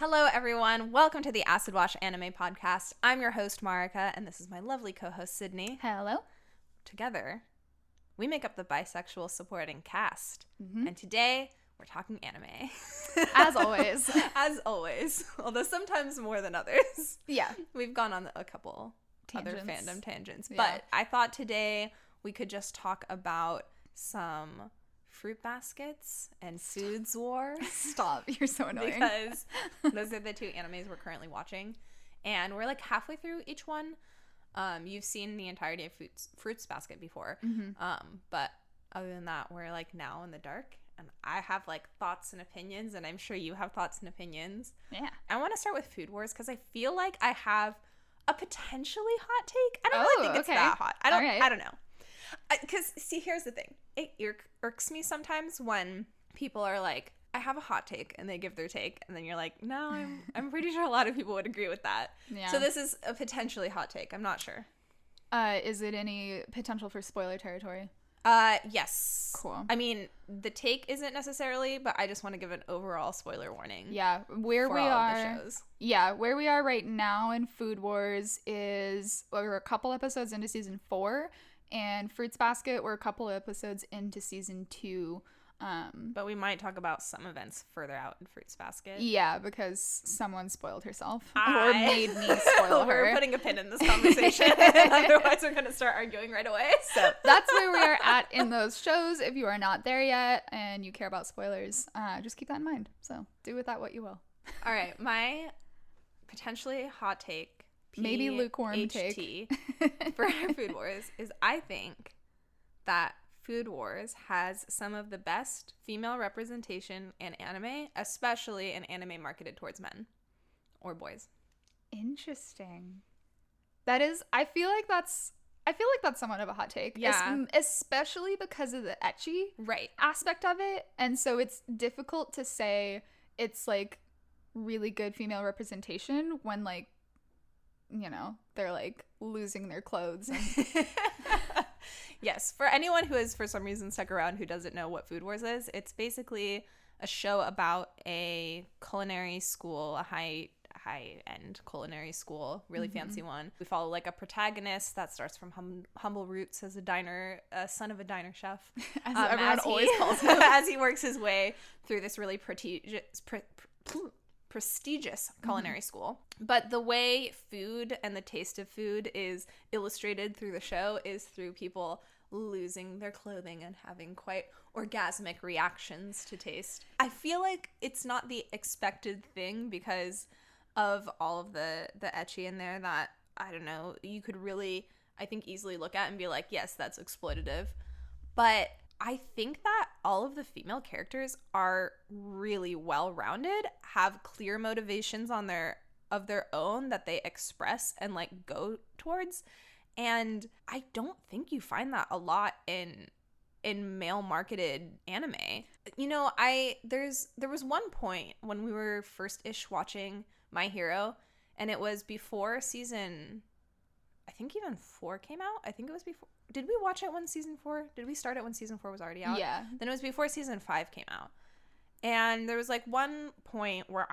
Hello, everyone. Welcome to the Acid Wash Anime Podcast. I'm your host, Marika, and this is my lovely co-host, Sydney. Hello. Together, we make up the bisexual supporting cast. And today, we're talking anime. As always. As always. Although sometimes more than others. Yeah. We've gone on a couple other fandom tangents. Yeah. But I thought today we could just talk about some fruit baskets and foods wars. Stop. You're so annoying. Because those are the two animes we're currently watching. And we're like halfway through each one. You've seen the entirety of Fruits Basket before. But other than that, we're like now in the dark. And I have like thoughts and opinions. And I'm sure you have thoughts and opinions. Yeah. I want to start with Food Wars because I feel like I have a potentially hot take. I don't really think it's that hot. I don't know. Because, see, here's the thing. It irks me sometimes when people are like, I have a hot take, and they give their take, and then you're like, no, I'm pretty sure a lot of people would agree with that. Yeah. So this is a potentially hot take. I'm not sure. Is it any potential for spoiler territory? Yes. Cool. I mean, the take isn't necessarily, but I just want to give an overall spoiler warning. Yeah. Where we all are. Of the shows. Yeah. Where we are right now in Food Wars is we're a couple episodes into season 4. And Fruits Basket, we're a couple episodes into season 2. But we might talk about some events further out in Fruits Basket. Yeah, because someone spoiled herself. Or made me spoil her. We're putting a pin in this conversation. Otherwise, we're going to start arguing right away. So that's where we are at in those shows. If you are not there yet and you care about spoilers, just keep that in mind. So do with that what you will. All right. My potentially hot take. Maybe lukewarm take for Food Wars is I think that Food Wars has some of the best female representation in anime, especially in anime marketed towards men or boys. Interesting. That is, I feel like that's somewhat of a hot take. Yeah. Especially because of the Etchi aspect of it. And so it's difficult to say it's like really good female representation when like, you know, they're like losing their clothes. And yes, for anyone who has for some reason stuck around who doesn't know what Food Wars is, it's basically a show about a culinary school, a high-end culinary school, really fancy one. We follow like a protagonist that starts from humble roots as a son of a diner chef, as everyone always calls him, as he works his way through this really prestigious culinary school. But the way food and the taste of food is illustrated through the show is through people losing their clothing and having quite orgasmic reactions to taste. I feel like it's not the expected thing because of all of the ecchi in there that, I don't know, you could really, I think, easily look at and be like, yes, that's exploitative. But I think that all of the female characters are really well-rounded, have clear motivations of their own that they express and like go towards. And I don't think you find that a lot in male marketed anime. You know, there was one point when we were first-ish watching My Hero, and it was before season, I think even 4 came out. I think it was before. Did we watch it when season 4? Did we start it when season 4 was already out? Yeah. Then it was before season 5 came out. And there was like one point where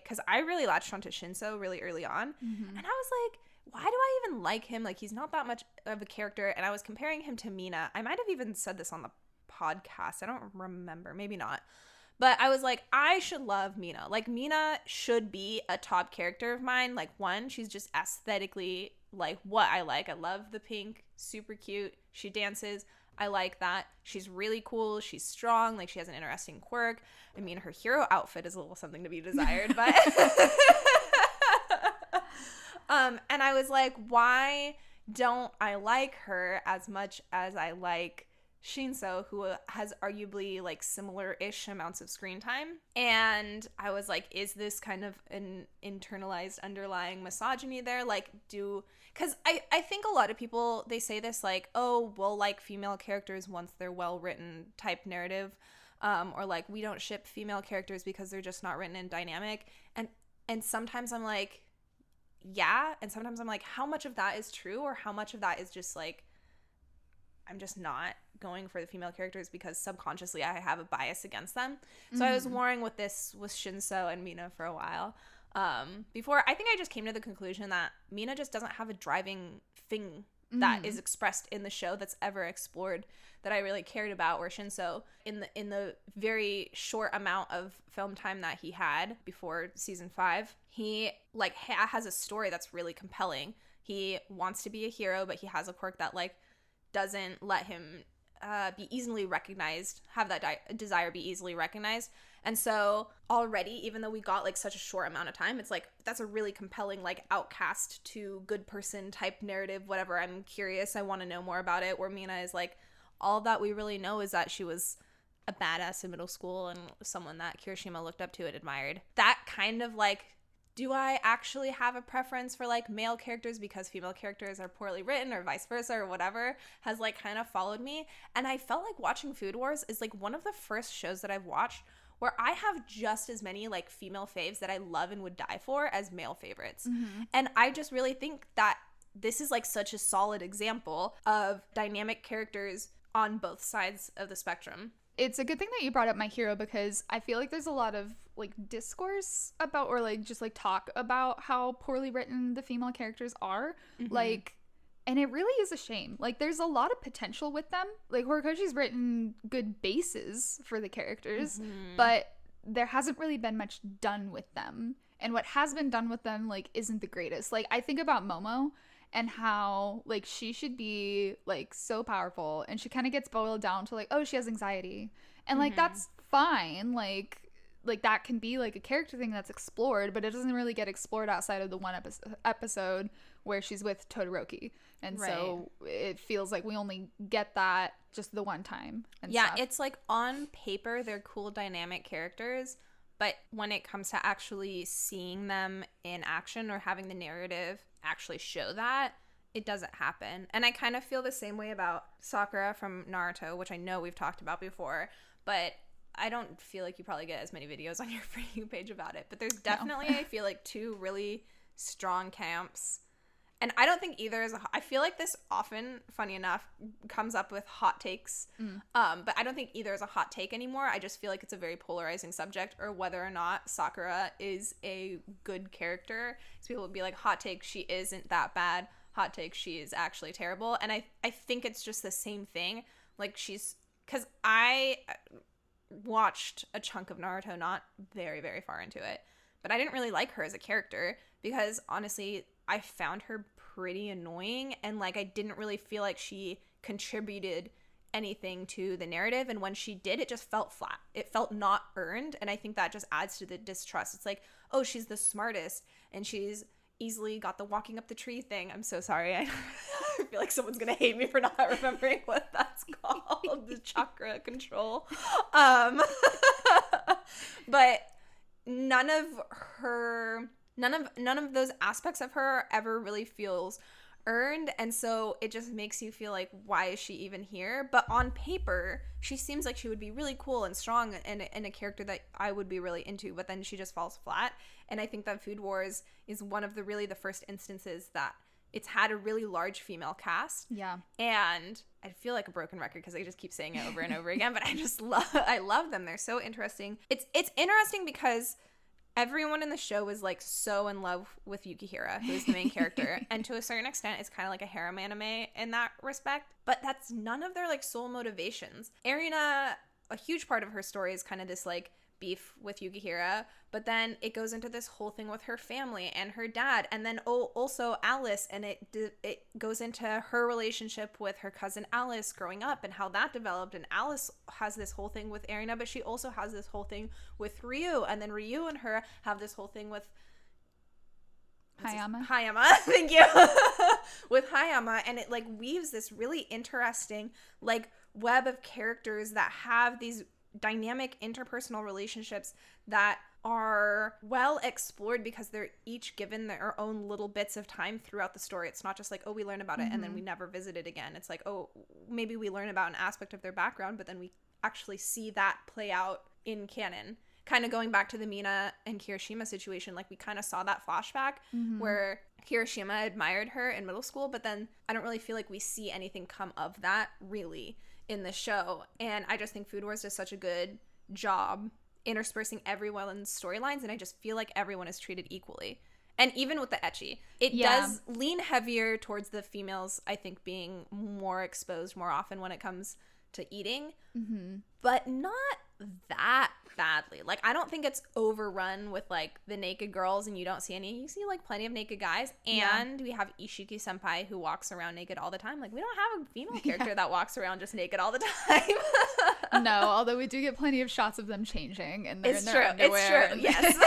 because I really latched onto Shinso really early on. And I was like, why do I even like him? Like, he's not that much of a character. And I was comparing him to Mina. I might have even said this on the podcast. I don't remember. Maybe not. But I was like, I should love Mina. Like, Mina should be a top character of mine. Like, one, she's just aesthetically like what I like. I love the pink. Super cute. She dances. I like that. She's really cool. She's strong. Like, she has an interesting quirk. I mean, her hero outfit is a little something to be desired, but and I was like, why don't I like her as much as I like Shinso, who has arguably like similar-ish amounts of screen time? And I was like, is this kind of an internalized underlying misogyny there? Like, because I think a lot of people, they say this like, oh, we'll like female characters once they're well-written type narrative, or like, we don't ship female characters because they're just not written in dynamic. And sometimes I'm like, yeah, and sometimes I'm like, how much of that is true, or how much of that is just like I'm just not going for the female characters because subconsciously I have a bias against them. So I was warring with this with Shinso and Mina for a while. Before, I think I just came to the conclusion that Mina just doesn't have a driving thing that is expressed in the show that's ever explored that I really cared about, where Shinso, in the very short amount of film time that he had before season 5, he like has a story that's really compelling. He wants to be a hero, but he has a quirk that like doesn't let him be easily recognized, have that desire be easily recognized. And so already, even though we got like such a short amount of time, it's like that's a really compelling like outcast to good person type narrative, whatever. I'm curious, I want to know more about it. Where Mina is like, all that we really know is that she was a badass in middle school and someone that Kirishima looked up to and admired. That kind of like, do I actually have a preference for like male characters because female characters are poorly written or vice versa or whatever, has like kind of followed me. And I felt like watching Food Wars is like one of the first shows that I've watched where I have just as many like female faves that I love and would die for as male favorites. And I just really think that this is like such a solid example of dynamic characters on both sides of the spectrum. It's a good thing that you brought up My Hero, because I feel like there's a lot of like discourse about, or like just like talk about how poorly written the female characters are. Like, and it really is a shame. Like, there's a lot of potential with them. Like, Horikoshi's written good bases for the characters, but there hasn't really been much done with them. And what has been done with them, like, isn't the greatest. Like, I think about Momo and how, like, she should be, like, so powerful. And she kind of gets boiled down to, like, oh, she has anxiety. And, like, that's fine. Like, that can be, like, a character thing that's explored, but it doesn't really get explored outside of the one episode where she's with Todoroki. And so it feels like we only get that just the one time. And stuff. It's like on paper, they're cool, dynamic characters. But when it comes to actually seeing them in action or having the narrative actually show that, it doesn't happen. And I kind of feel the same way about Sakura from Naruto, which I know we've talked about before, but I don't feel like you probably get as many videos on your For You page about it. But there's definitely, I feel like, two really strong camps. And I don't think either is I feel like this often, funny enough, comes up with hot takes. But I don't think either is a hot take anymore. I just feel like it's a very polarizing subject, or whether or not Sakura is a good character. So people would be like, hot take, she isn't that bad. Hot take, she is actually terrible. And I think it's just the same thing. Like, because I watched a chunk of Naruto, not very, very far into it. But I didn't really like her as a character because, honestly, I found her pretty annoying, and like I didn't really feel like she contributed anything to the narrative, and when she did, it just felt flat. It felt not earned, and I think that just adds to the distrust. It's like, oh, she's the smartest and she's easily got the walking up the tree thing. I'm so sorry. I feel like someone's gonna hate me for not remembering what that's called. The chakra control. But none of those aspects of her ever really feels earned, and so it just makes you feel like, why is she even here? But on paper, she seems like she would be really cool and strong and a character that I would be really into, but then she just falls flat. And I think that Food Wars is one of the first instances that it's had a really large female cast. Yeah. And I feel like a broken record because I just keep saying it over and over again, but I love them. They're so interesting. It's interesting because everyone in the show is like so in love with Yukihira, who is the main character. And to a certain extent, it's kind of like a harem anime in that respect. But that's none of their like sole motivations. Erina, a huge part of her story is kind of this like beef with Yukihira, but then it goes into this whole thing with her family and her dad, and then also Alice, and it goes into her relationship with her cousin Alice growing up and how that developed. And Alice has this whole thing with Erina, but she also has this whole thing with Ryu, and then Ryu and her have this whole thing with Hayama, thank you. With Hayama, and it like weaves this really interesting like web of characters that have these dynamic interpersonal relationships that are well explored because they're each given their own little bits of time throughout the story. It's not just like, oh, we learn about it and then we never visit it again. It's like, oh, maybe we learn about an aspect of their background, but then we actually see that play out in canon. kind of going back to the Mina and Kirishima situation, like we kind of saw that flashback where Kirishima admired her in middle school, but then I don't really feel like we see anything come of that really in the show. And I just think Food Wars does such a good job interspersing everyone's storylines, and I just feel like everyone is treated equally. And even with the ecchi, it does lean heavier towards the females, I think, being more exposed more often when it comes to eating, but not that badly. Like, I don't think it's overrun with, like, the naked girls and you don't see any. You see, like, plenty of naked guys. And we have Ishiki Senpai who walks around naked all the time. Like, we don't have a female character that walks around just naked all the time. No, although we do get plenty of shots of them changing and they're in their It's underwear. true. Yes.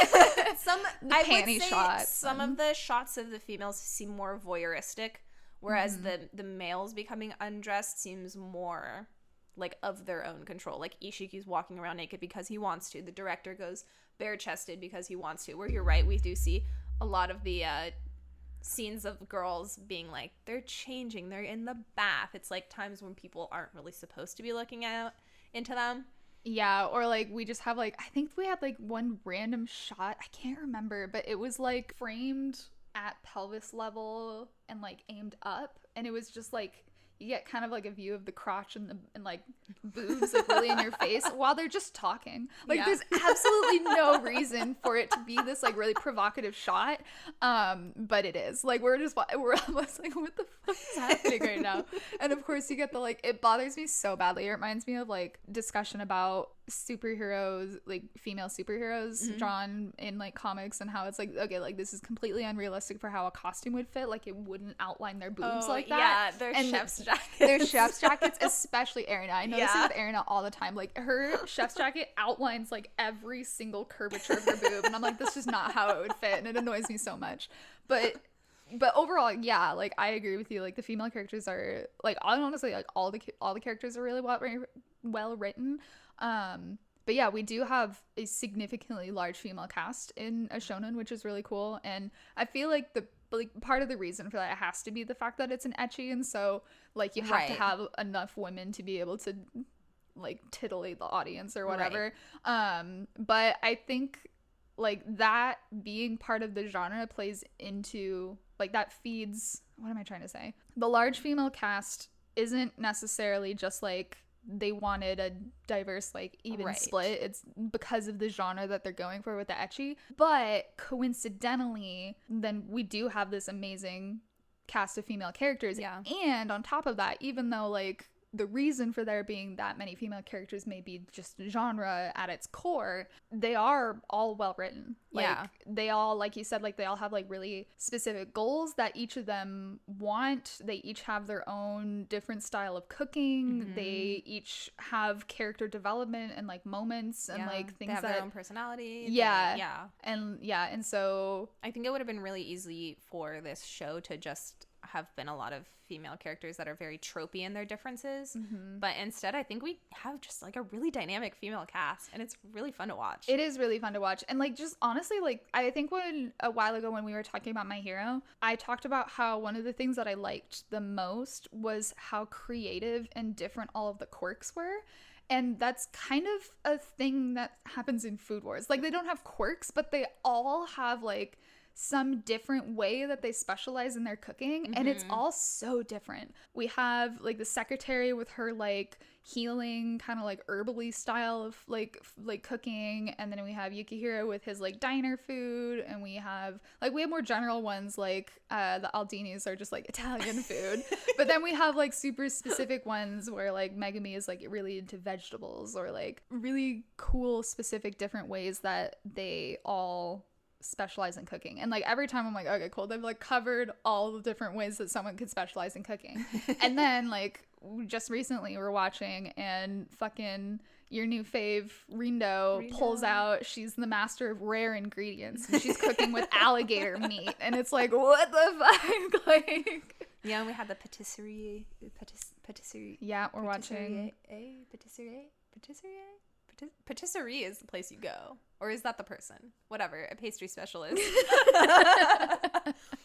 I panty would say shots. some of the shots of the females seem more voyeuristic, whereas the males becoming undressed seems more like of their own control. Like Ishiki's walking around naked because he wants to. The director goes bare-chested because he wants to. Where you're right, we do see a lot of the scenes of girls being like, they're changing, they're in the bath. It's like times when people aren't really supposed to be looking out into them. Yeah, or like we just have like, I think we had like one random shot, I can't remember, but it was like framed at pelvis level and like aimed up, and it was just like you get kind of like a view of the crotch and like boobs like really in your face while they're just talking. Like there's absolutely no reason for it to be this like really provocative shot. But it is. Like we're almost like, what the fuck is happening right now? And of course you get the like, it bothers me so badly. It reminds me of like discussion about superheroes, like female superheroes drawn in like comics, and how it's like, okay, like this is completely unrealistic for how a costume would fit. Like it wouldn't outline their boobs like that. Yeah, they're chef's jackets. They're chef's jackets, especially Erina. I notice it with Erina all the time. Like her chef's jacket outlines like every single curvature of her boob, and I'm like, this is not how it would fit, and it annoys me so much. But overall, yeah, like I agree with you. Like the female characters are like, honestly, like all the characters are really well written. But yeah, we do have a significantly large female cast in a shonen, which is really cool. And I feel like part of the reason for that has to be the fact that it's an ecchi, and so like you have to have enough women to be able to like titillate the audience or whatever. But I think like that being part of the genre plays into like, that feeds, what am I trying to say? The large female cast isn't necessarily just like they wanted a diverse like even split. It's because of the genre that they're going for with the ecchi. But coincidentally, then we do have this amazing cast of female characters. And on top of that, even though like the reason for there being that many female characters may be just genre at its core, they are all well written. Like they all, like you said, like they all have like really specific goals that each of them want. They each have their own different style of cooking. They each have character development and like moments and like things they have that their own personality. And so I think it would have been really easy for this show to just have been a lot of female characters that are very tropey in their differences, but instead I think we have just like a really dynamic female cast, and it's really fun to watch. It is really fun to watch. And like, just honestly, like I think a while ago when we were talking about My Hero, I talked about how one of the things that I liked the most was how creative and different all of the quirks were. And that's kind of a thing that happens in Food Wars. Like they don't have quirks, but they all have like some different way that they specialize in their cooking, and it's all so different. We have like the secretary with her like healing kind of like herbally style of like cooking, and then we have Yukihiro with his like diner food, and we have more general ones like the Aldinis are just like Italian food. But then we have like super specific ones where like Megami is like really into vegetables, or like really cool specific different ways that they all specialize in cooking. And like every time I'm like, okay, cool, they've like covered all the different ways that someone could specialize in cooking. And then like just recently we're watching, and fucking your new fave Rindo pulls out, she's the master of rare ingredients, and she's cooking with alligator meat, and it's like, what the fuck? Like, yeah, and we had the patisserie. Yeah, we're watching Patisserie is the place you go. Or is that the person? Whatever, a pastry specialist.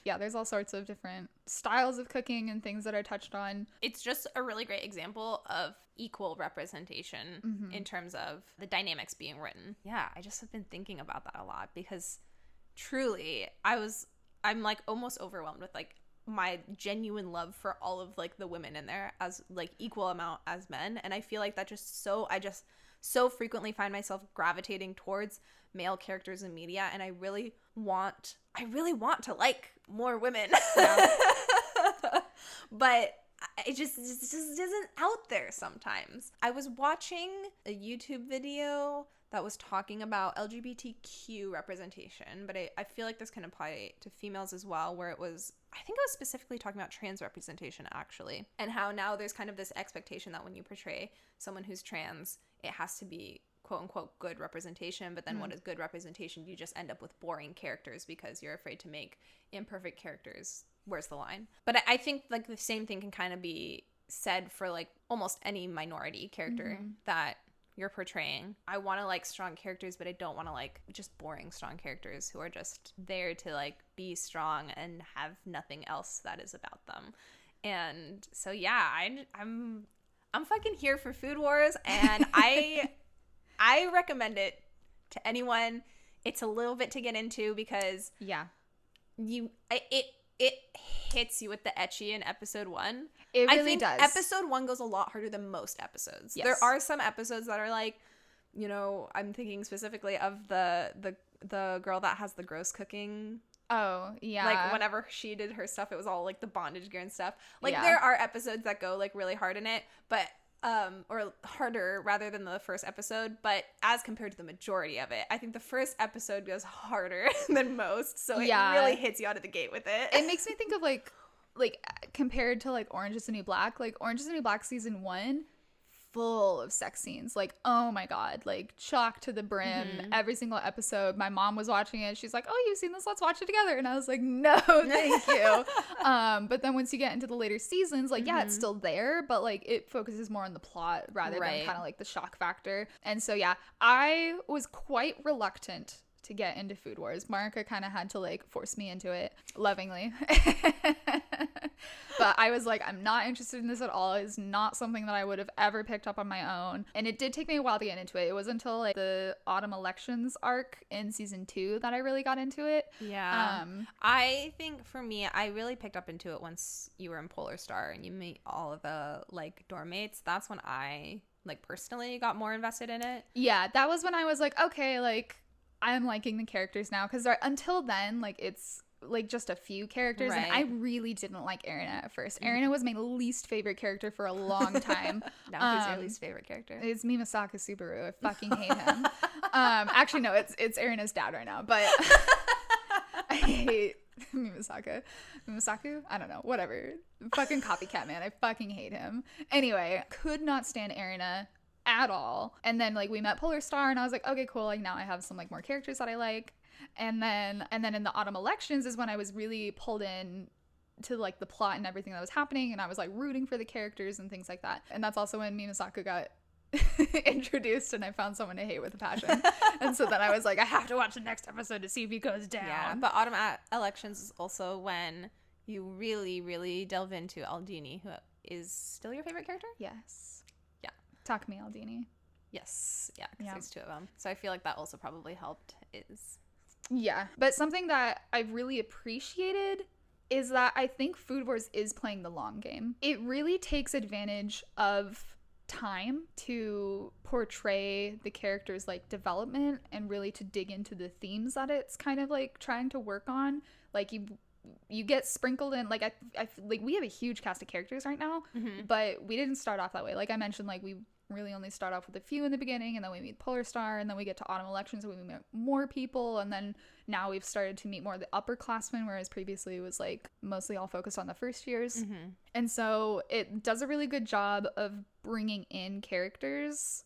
yeah, there's all sorts of different styles of cooking and things that are touched on. It's just a really great example of equal representation in terms of the dynamics being written. Yeah, I just have been thinking about that a lot because truly I'm like almost overwhelmed with like my genuine love for all of like the women in there as like equal amount as men. And I feel like that I just so frequently find myself gravitating towards male characters in media, and I really want to like more women. Yeah. But it just isn't out there sometimes. I was watching a YouTube video that was talking about LGBTQ representation, but I feel like this can apply to females as well, where I think it was specifically talking about trans representation actually, and how now there's kind of this expectation that when you portray someone who's trans, it has to be quote unquote good representation, but then what is good representation? You just end up with boring characters because you're afraid to make imperfect characters. Where's the line? But I think like the same thing can kind of be said for like almost any minority character that you're portraying. I want to like strong characters, but I don't want to like just boring strong characters who are just there to like be strong and have nothing else that is about them. And so yeah, I'm fucking here for Food Wars, and I recommend it to anyone. It's a little bit to get into because it hits you with the ecchi in episode 1. It really does. Episode 1 goes a lot harder than most episodes. Yes. There are some episodes that are like, you know, I'm thinking specifically of the girl that has the gross cooking. Oh, yeah. Like, whenever she did her stuff, it was all, like, the bondage gear and stuff. Like, there are episodes that go, like, really hard in it, but, or harder rather than the first episode, but as compared to the majority of it, I think the first episode goes harder than most, so it really hits you out of the gate with it. It makes me think of, like, compared to, like, Orange is the New Black, like, Orange is the New Black season 1, full of sex scenes, like, oh my god, like chock to the brim. Every single episode. My mom was watching it, she's like, oh, you've seen this, let's watch it together, and I was like, no thank you. But then once you get into the later seasons, like it's still there, but like it focuses more on the plot rather than kind of like the shock factor. And so yeah, I was quite reluctant to get into Food Wars. Marika kind of had to like force me into it lovingly. But I was like, I'm not interested in this at all. It's not something that I would have ever picked up on my own. And it did take me a while to get into it. It wasn't until like the autumn elections arc in season 2 that I really got into it. Yeah. I think for me, I really picked up into it once you were in Polar Star and you meet all of the like dorm mates. That's when I like personally got more invested in it. Yeah, that was when I was like, okay, like I'm liking the characters now, because until then, like it's like just a few characters, and I really didn't like Erina at first. Erina was my least favorite character for a long time. Now who's your least favorite character? It's Mimasaka Subaru. I fucking hate him. Actually no, it's Erina's dad right now, but I hate Mimasaka. Mimasaku? I don't know, whatever. Fucking copycat man. I fucking hate him. Anyway, could not stand Erina at all. And then like we met Polar Star, and I was like, okay, cool, like now I have some like more characters that I like. And then in the autumn elections is when I was really pulled in to like the plot and everything that was happening, and I was like rooting for the characters and things like that. And that's also when Mimasaka got introduced, and I found someone to hate with a passion. And so then I was like, I have to watch the next episode to see if he goes down. Yeah, but autumn elections is also when you really, really delve into Aldini, who is still your favorite character? Yes. Yeah. Takumi Aldini. Yes. Yeah, because there's 2 of them. So I feel like that also probably helped Yeah, but something that I've really appreciated is that I think Food Wars is playing the long game. It really takes advantage of time to portray the characters' like development and really to dig into the themes that it's kind of like trying to work on. Like you get sprinkled in, like I like we have a huge cast of characters right now, but we didn't start off that way. Like I mentioned, like we really only start off with a few in the beginning, and then we meet Polar Star, and then we get to autumn elections and we meet more people, and then now we've started to meet more of the upperclassmen, whereas previously it was like mostly all focused on the first years. And so it does a really good job of bringing in characters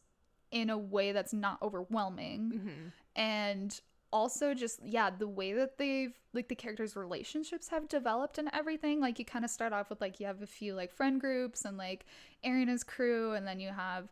in a way that's not overwhelming. And also just the way that they've like the characters' relationships have developed and everything. Like you kind of start off with like you have a few like friend groups and like Erina's crew, and then you have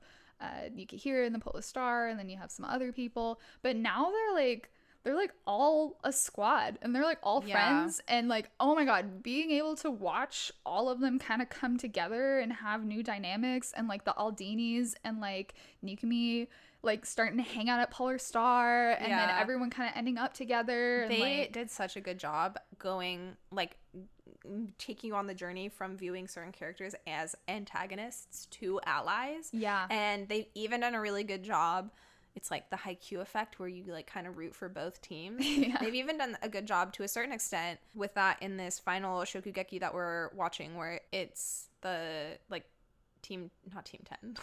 Yuki here in the Polar Star, and then you have some other people, but now they're like they're like all a squad and they're like all friends, and like, oh my god, being able to watch all of them kind of come together and have new dynamics, and like the Aldinis and like Nikumi like starting to hang out at Polar Star, and then everyone kind of ending up together. They like, did such a good job going, like, taking you on the journey from viewing certain characters as antagonists to allies. Yeah. And they've even done a really good job. It's like the Haikyuu effect where you like kind of root for both teams. Yeah. They've even done a good job to a certain extent with that in this final Shokugeki that we're watching, where it's the like not team 10.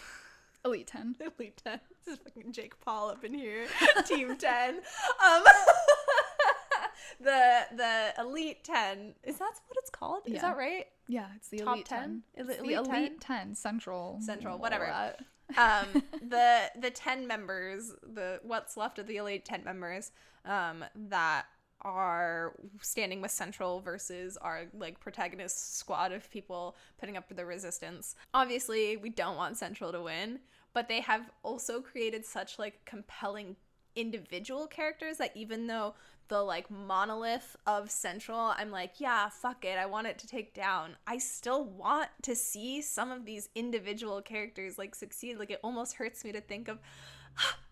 Elite 10. Elite 10. This is fucking Jake Paul up in here. Team 10. The Elite 10. Is that what it's called? Is that right? Yeah, it's the Top Elite 10? 10. It's the Elite 10. Central, whatever. The 10 members, what's left of the Elite 10 members, that are standing with Central versus our like protagonist squad of people putting up for the resistance. Obviously, we don't want Central to win, but they have also created such like compelling individual characters that even though the like monolith of Central, I'm like, yeah, fuck it, I want it to take down, I still want to see some of these individual characters like succeed. Like, it almost hurts me to think of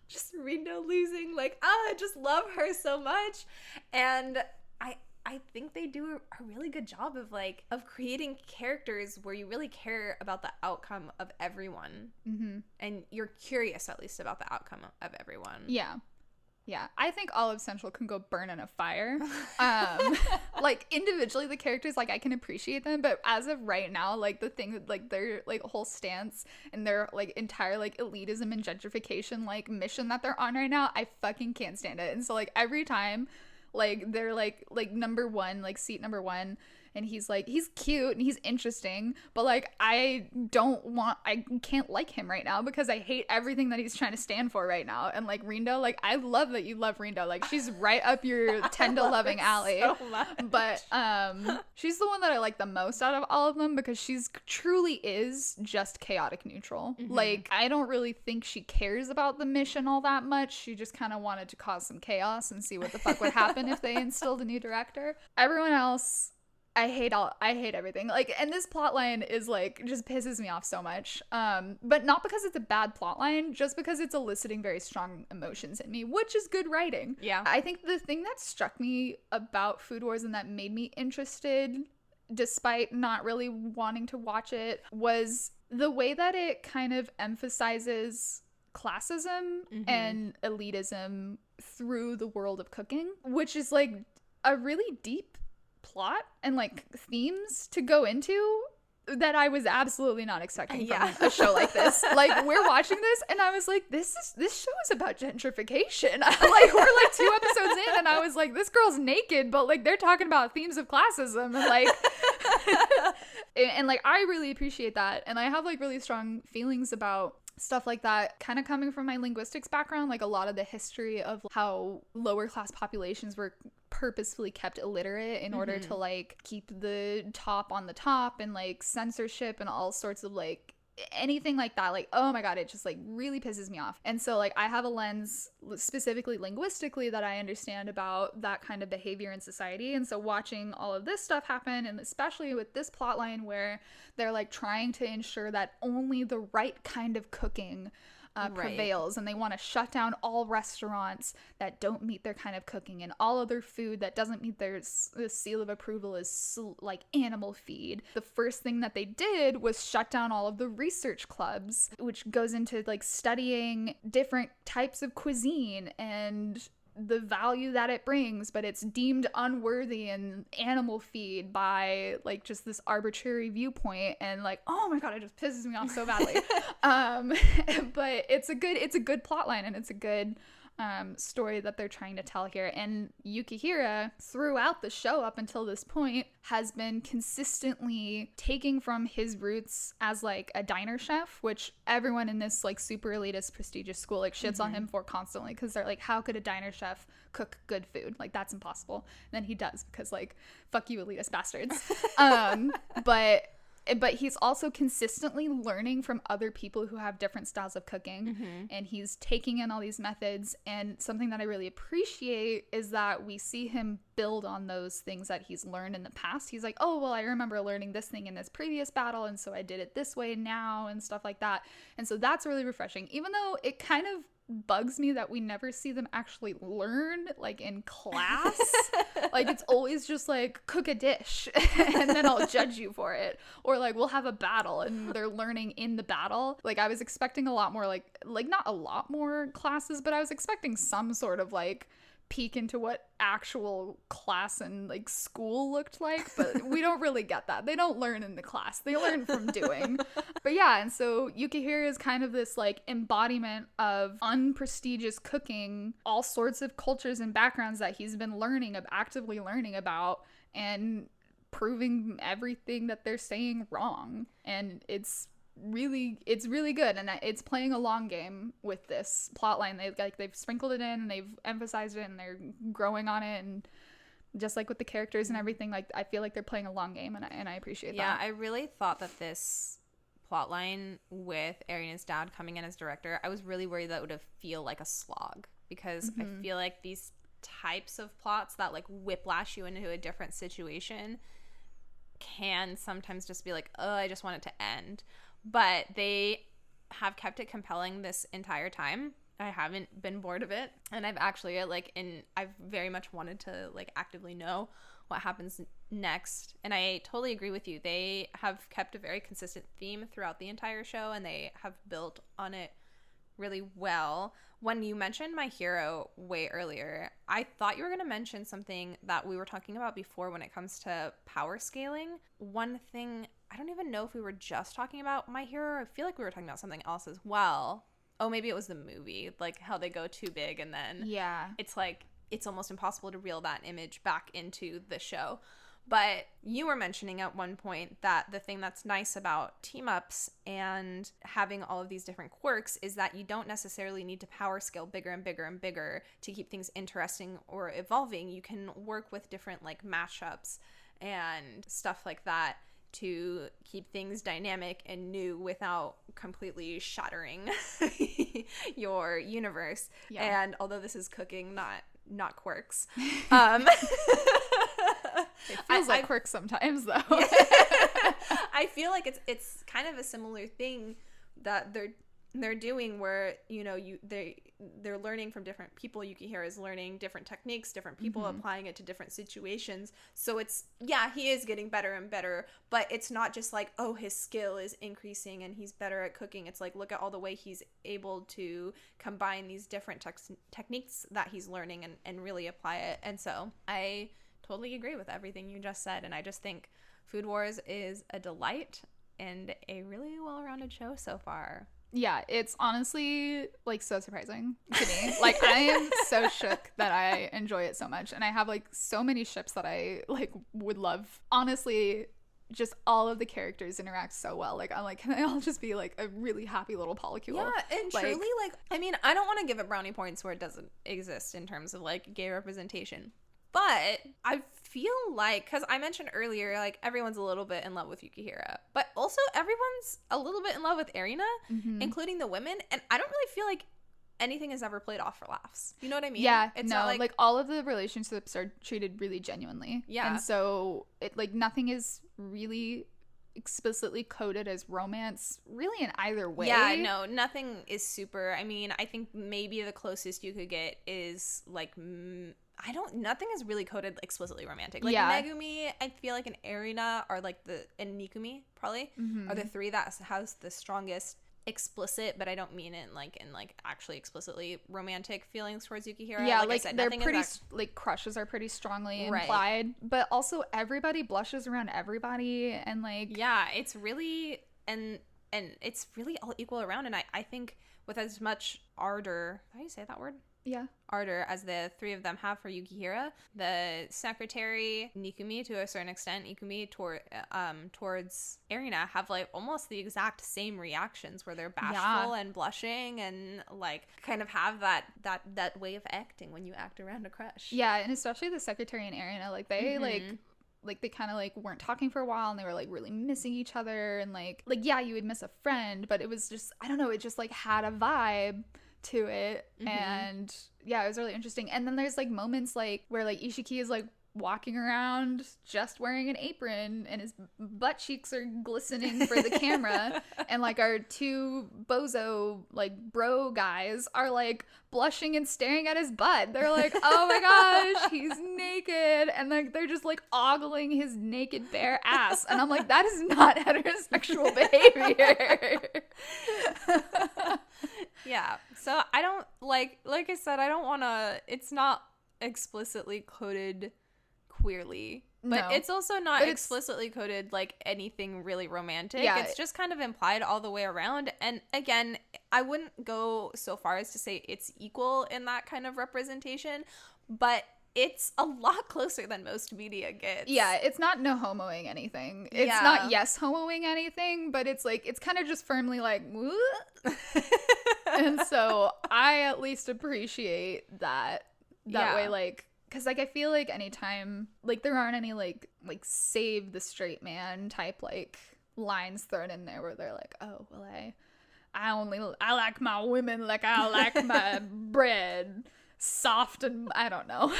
just Rindo losing. Like, I just love her so much. And I think they do a really good job of creating characters where you really care about the outcome of everyone. Mm-hmm. And you're curious at least about the outcome of everyone. Yeah. Yeah, I think all of Central can go burn in a fire. Like, individually, the characters, like, I can appreciate them, but as of right now, like, the thing that, like, their, like, whole stance and their, like, entire, like, elitism and gentrification, like, mission that they're on right now, I fucking can't stand it. And so, like, every time, like, they're, like, number one, like, seat number one, and he's like, he's cute and he's interesting, but like, I can't like him right now because I hate everything that he's trying to stand for right now. And like, Rindo, like, I love that you love Rindo. Like, she's right up your 10 to loving alley. So much. But she's the one that I like the most out of all of them because she's truly is just chaotic neutral. Mm-hmm. Like, I don't really think she cares about the mission all that much. She just kind of wanted to cause some chaos and see what the fuck would happen if they instilled a new director. Everyone else, I hate everything. Like, and this plotline is like, just pisses me off so much. But not because it's a bad plotline, just because it's eliciting very strong emotions in me, which is good writing. Yeah. I think the thing that struck me about Food Wars and that made me interested, despite not really wanting to watch it, was the way that it kind of emphasizes classism and elitism through the world of cooking, which is like a really deep plot and like themes to go into that I was absolutely not expecting from a show like this. Like, we're watching this and I was like, this show is about gentrification. Like, we're like 2 episodes in and I was like, this girl's naked, but like they're talking about themes of classism and like and like I really appreciate that, and I have like really strong feelings about stuff like that, kind of coming from my linguistics background. Like, a lot of the history of how lower class populations were purposefully kept illiterate in order to like keep the top on the top, and like censorship and all sorts of like anything like that. Like, oh my god, it just like really pisses me off. And so like I have a lens specifically linguistically that I understand about that kind of behavior in society, and so watching all of this stuff happen, and especially with this plot line where they're like trying to ensure that only the right kind of cooking prevails, and they want to shut down all restaurants that don't meet their kind of cooking, and all other food that doesn't meet their seal of approval is like animal feed. The first thing that they did was shut down all of the research clubs, which goes into like studying different types of cuisine and the value that it brings, but it's deemed unworthy and animal feed by like just this arbitrary viewpoint. And like, oh my god, it just pisses me off so badly. But it's a good plot line, and it's a good story that they're trying to tell here. And Yukihira, throughout the show up until this point, has been consistently taking from his roots as like a diner chef, which everyone in this like super elitist prestigious school like shits on him for constantly, because they're like, how could a diner chef cook good food? Like, that's impossible. And then he does, because like, fuck you elitist bastards. But but he's also consistently learning from other people who have different styles of cooking, and he's taking in all these methods. And something that I really appreciate is that we see him build on those things that he's learned in the past. He's like, oh, well, I remember learning this thing in this previous battle, and so I did it this way now, and stuff like that. And so that's really refreshing, even though it kind of bugs me that we never see them actually learn, like, in class. Like, it's always just like, cook a dish and then I'll judge you for it, or like we'll have a battle and they're learning in the battle. Like, I was expecting a lot more, like not a lot more classes, but I was expecting some sort of like peek into what actual class and like school looked like, but we don't really get that. They don't learn in the class, they learn from doing. But yeah, and so Yukihira is kind of this like embodiment of unprestigious cooking, all sorts of cultures and backgrounds that he's been actively learning about, and proving everything that they're saying wrong. And it's really good, and it's playing a long game with this plot line. They've sprinkled it in, and they've emphasized it, and they're growing on it, and just like with the characters and everything, like I feel like they're playing a long game, and I appreciate that. Yeah, I really thought that this plot line with Erina's dad coming in as director, I was really worried that it would feel like a slog, because I feel like these types of plots that like whiplash you into a different situation can sometimes just be like, oh, I just want it to end. But they have kept it compelling this entire time. I haven't been bored of it, and I've actually I've very much wanted to like actively know what happens next. And I totally agree with you. They have kept a very consistent theme throughout the entire show, and they have built on it really well. When you mentioned My Hero way earlier, I thought you were going to mention something that we were talking about before when it comes to power scaling. One thing, I don't even know if we were just talking about My Hero. I feel like we were talking about something else as well. Oh, maybe it was the movie, like how they go too big, and then it's like it's almost impossible to reel that image back into the show. But you were mentioning at one point that the thing that's nice about team-ups and having all of these different quirks is that you don't necessarily need to power scale bigger and bigger and bigger to keep things interesting or evolving. You can work with different like mashups and stuff like that to keep things dynamic and new without completely shattering your universe. Yeah. And although this is cooking, not quirks. It feels like quirks sometimes, though. I feel like it's kind of a similar thing that they're doing, where they're learning from different people. Yukihira is learning different techniques, different people applying it to different situations. So he is getting better and better, but it's not just like, oh, his skill is increasing and he's better at cooking. It's like, look at all the way he's able to combine these different techniques that he's learning and really apply it. And so I totally agree with everything you just said, and I just think Food Wars is a delight and a really well-rounded show so far. Yeah, it's honestly like so surprising to me. Like, I am so shook that I enjoy it so much, and I have like so many ships that I like would love. Honestly, just all of the characters interact so well. Like, I'm like, can they all just be like a really happy little polycule? Yeah, and truly, like, I mean, I don't want to give it brownie points where it doesn't exist in terms of like gay representation. But I feel like, because I mentioned earlier, like, everyone's a little bit in love with Yukihira, but also everyone's a little bit in love with Erina, including the women. And I don't really feel like anything is ever played off for laughs. You know what I mean? Yeah, it's not like all of the relationships are treated really genuinely. Yeah. And so it like nothing is really explicitly coded as romance really in either way. Yeah, no, nothing is super. I mean, I think maybe the closest you could get is like nothing is really coded explicitly romantic. Like Megumi, I feel like, and Erina are like and Nikumi probably are the three that has the strongest explicit, but I don't mean it in actually explicitly romantic feelings towards Yukihira. Yeah, like I said, they're pretty like crushes are pretty strongly implied, but also everybody blushes around everybody, and like it's really and it's really all equal around. And I think with as much ardor, how do you say that word? Yeah. Ardor as the three of them have for Yukihira, the secretary, Nikumi, to a certain extent, Ikumi towards Erina have like almost the exact same reactions, where they're bashful and blushing and like kind of have that way of acting when you act around a crush. Yeah, and especially the secretary and Erina, like they like like they kind of like weren't talking for a while and they were like really missing each other, and like yeah, you would miss a friend, but it was just, I don't know, it just like had a vibe to it. And yeah, it was really interesting. And then there's like moments like where like Ishiki is like walking around just wearing an apron and his butt cheeks are glistening for the camera, and like our two bozo like bro guys are like blushing and staring at his butt. They're like, oh my gosh, he's naked, and like they're just like ogling his naked bare ass, and I'm like, that is not heterosexual behavior. Yeah, so I don't like I said, I don't want to, it's not explicitly coded queerly, but it's also not explicitly coded like anything really romantic. Yeah, it's just kind of implied all the way around. And again, I wouldn't go so far as to say it's equal in that kind of representation, but it's a lot closer than most media gets. Yeah, it's not no homoing anything. It's not yes homoing anything, but it's like, it's kind of just firmly like, and so I at least appreciate that way, like, because like I feel like anytime like there aren't any like save the straight man type like lines thrown in there where they're like, oh well, I like my women like I like my bread soft, and I don't know.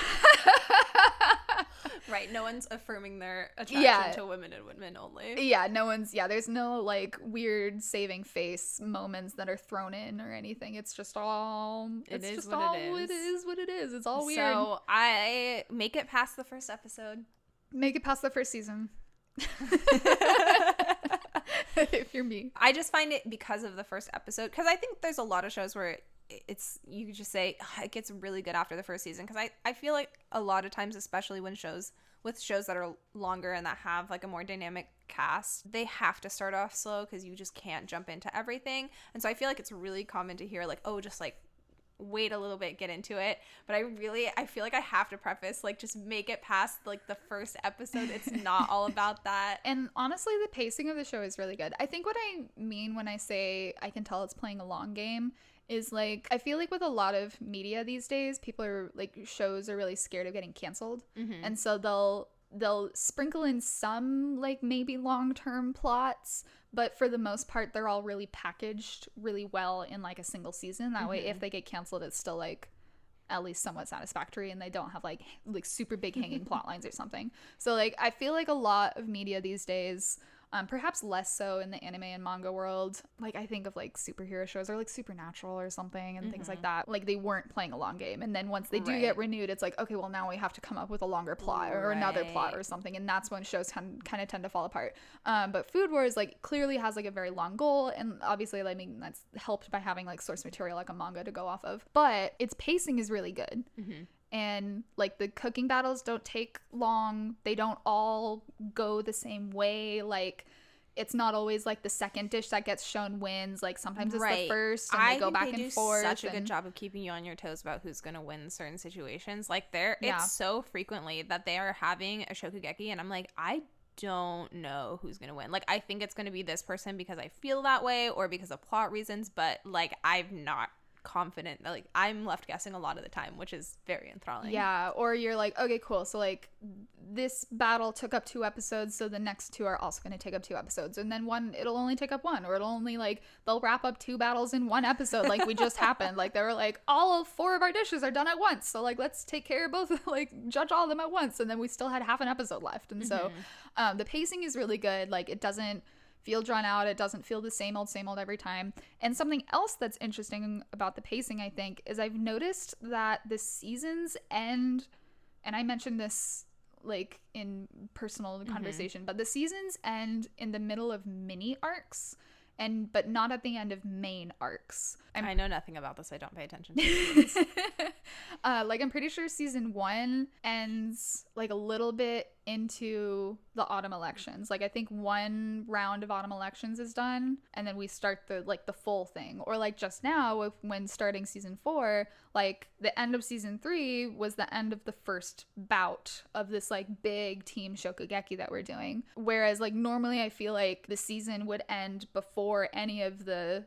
Right, no one's affirming their attraction to women and women only. Yeah, no one's, there's no like weird saving face moments that are thrown in or anything. It's just all, it is what it is. It's all weird. So I make it past the first episode. Make it past the first season. If you're me. I just find it because of the first episode, because I think there's a lot of shows where it's, you just say, oh, it gets really good after the first season, because I feel like a lot of times, especially when shows that are longer and that have like a more dynamic cast, they have to start off slow because you just can't jump into everything. And so I feel like it's really common to hear like, oh, just like wait a little bit, get into it. But I feel like I have to preface, like, just make it past like the first episode. It's not all about that. And honestly, the pacing of the show is really good. I think what I mean when I say I can tell it's playing a long game is like, I feel like with a lot of media these days, people are like, shows are really scared of getting canceled. And so they'll sprinkle in some like maybe long-term plots, but for the most part they're all really packaged really well in like a single season. That way if they get canceled, it's still like at least somewhat satisfactory, and they don't have like super big hanging plot lines or something. So like I feel like a lot of media these days, perhaps less so in the anime and manga world, like I think of like superhero shows or like Supernatural or something and things like that, like they weren't playing a long game, and then once they do get renewed, it's like, okay, well now we have to come up with a longer plot or another plot or something, and that's when shows kind of tend to fall apart. But Food Wars like clearly has like a very long goal, and obviously I mean that's helped by having like source material like a manga to go off of, but its pacing is really good. And like the cooking battles don't take long, they don't all go the same way, like it's not always like the second dish that gets shown wins, like sometimes it's the first, and they go back and forth. Such a good job of keeping you on your toes about who's gonna win certain situations. Like it's so frequently that they are having a shokugeki and I'm like, I don't know who's gonna win. Like I think it's gonna be this person because I feel that way or because of plot reasons, but like I'm not confident. Like I'm left guessing a lot of the time, which is very enthralling. Yeah, or you're like, okay, cool, so like this battle took up 2 episodes, so the next 2 are also going to take up 2 episodes, and then it'll only take up 1, or it'll only like they'll wrap up 2 battles in 1 episode, like we just happened. Like they were like, all 4 of our dishes are done at once, so like let's take care of both, like judge all of them at once, and then we still had half an episode left. And so the pacing is really good. Like it doesn't feel drawn out, it doesn't feel the same old every time. And something else that's interesting about the pacing, I think, is I've noticed that the seasons end, and I mentioned this like in personal conversation, but the seasons end in the middle of mini arcs, but not at the end of main arcs. I know nothing about this. I don't pay attention to seasons. Like I'm pretty sure season 1 ends like a little bit into the autumn elections. Like I think 1 round of autumn elections is done, and then we start the full thing. Or like just now when starting season 4, like the end of season 3 was the end of the first bout of this like big team shokugeki that we're doing. Whereas like normally I feel like the season would end before any of the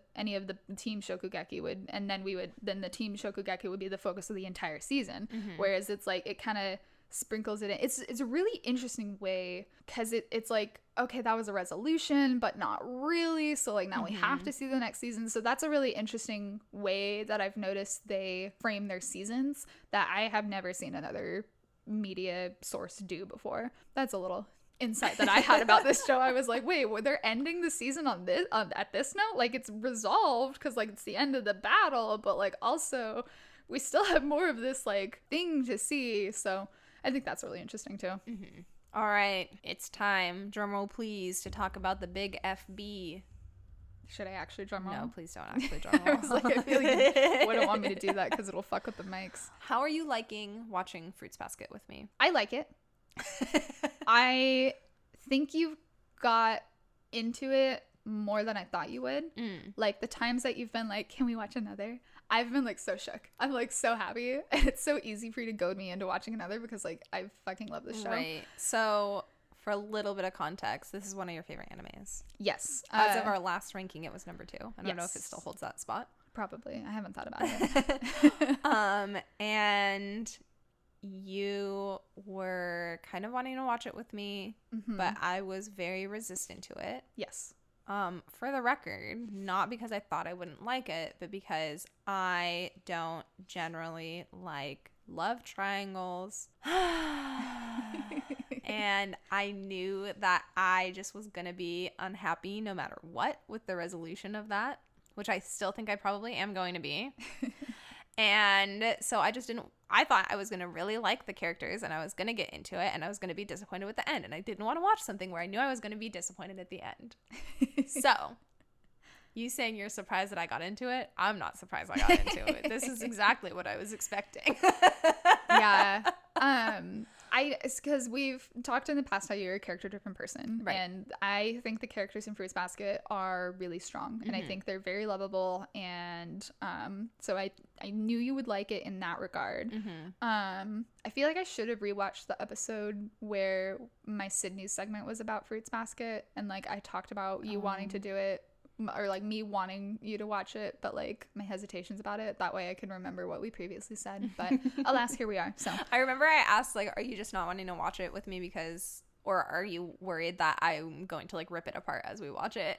team shokugeki would, and then the team shokugeki would be the focus of the entire season. Whereas it's like it kind of sprinkles it in. It's a really interesting way because it's like, okay, that was a resolution, but not really. So like now we have to see the next season. So that's a really interesting way that I've noticed they frame their seasons that I have never seen another media source do before. That's a little insight that I had about this show. I was like, wait, well, they're ending the season on this at this note? Like it's resolved because like it's the end of the battle, but like also we still have more of this like thing to see. So I think that's really interesting too. All right, it's time, drumroll please, to talk about the big FB. Should I actually drumroll? No, please don't actually drumroll. I was like, I feel like you wouldn't want me to do that because it'll fuck with the mics. How are you liking watching Fruits Basket with me? I like it. I think you've got into it more than I thought you would. Like the times that you've been like, can we watch another? I've been like so shook. I'm like so happy. And it's so easy for you to goad me into watching another because like I fucking love this show. Right. So for a little bit of context, this is one of your favorite animes. Yes. As of our last ranking, it was number 2. I don't know if it still holds that spot. Probably. I haven't thought about it. And you were kind of wanting to watch it with me, but I was very resistant to it. Yes. For the record, not because I thought I wouldn't like it, but because I don't generally like love triangles. And I knew that I just was going to be unhappy no matter what with the resolution of that, which I still think I probably am going to be. And so I just didn't, I thought I was going to really like the characters and I was going to get into it and I was going to be disappointed with the end. And I didn't want to watch something where I knew I was going to be disappointed at the end. So you saying you're surprised that I got into it? I'm not surprised I got into it. This is exactly what I was expecting. Yeah. It's because we've talked in the past how you're a character-driven person, right? And I think the characters in Fruits Basket are really strong, and I think they're very lovable. And so I knew you would like it in that regard. I feel like I should have rewatched the episode where my Sydney's segment was about Fruits Basket, and like I talked about you wanting to do it. Or like me wanting you to watch it, but like my hesitations about it. That way I can remember what we previously said. But alas, here we are. So I remember I asked like, are you just not wanting to watch it with me because, or are you worried that I'm going to like rip it apart as we watch it?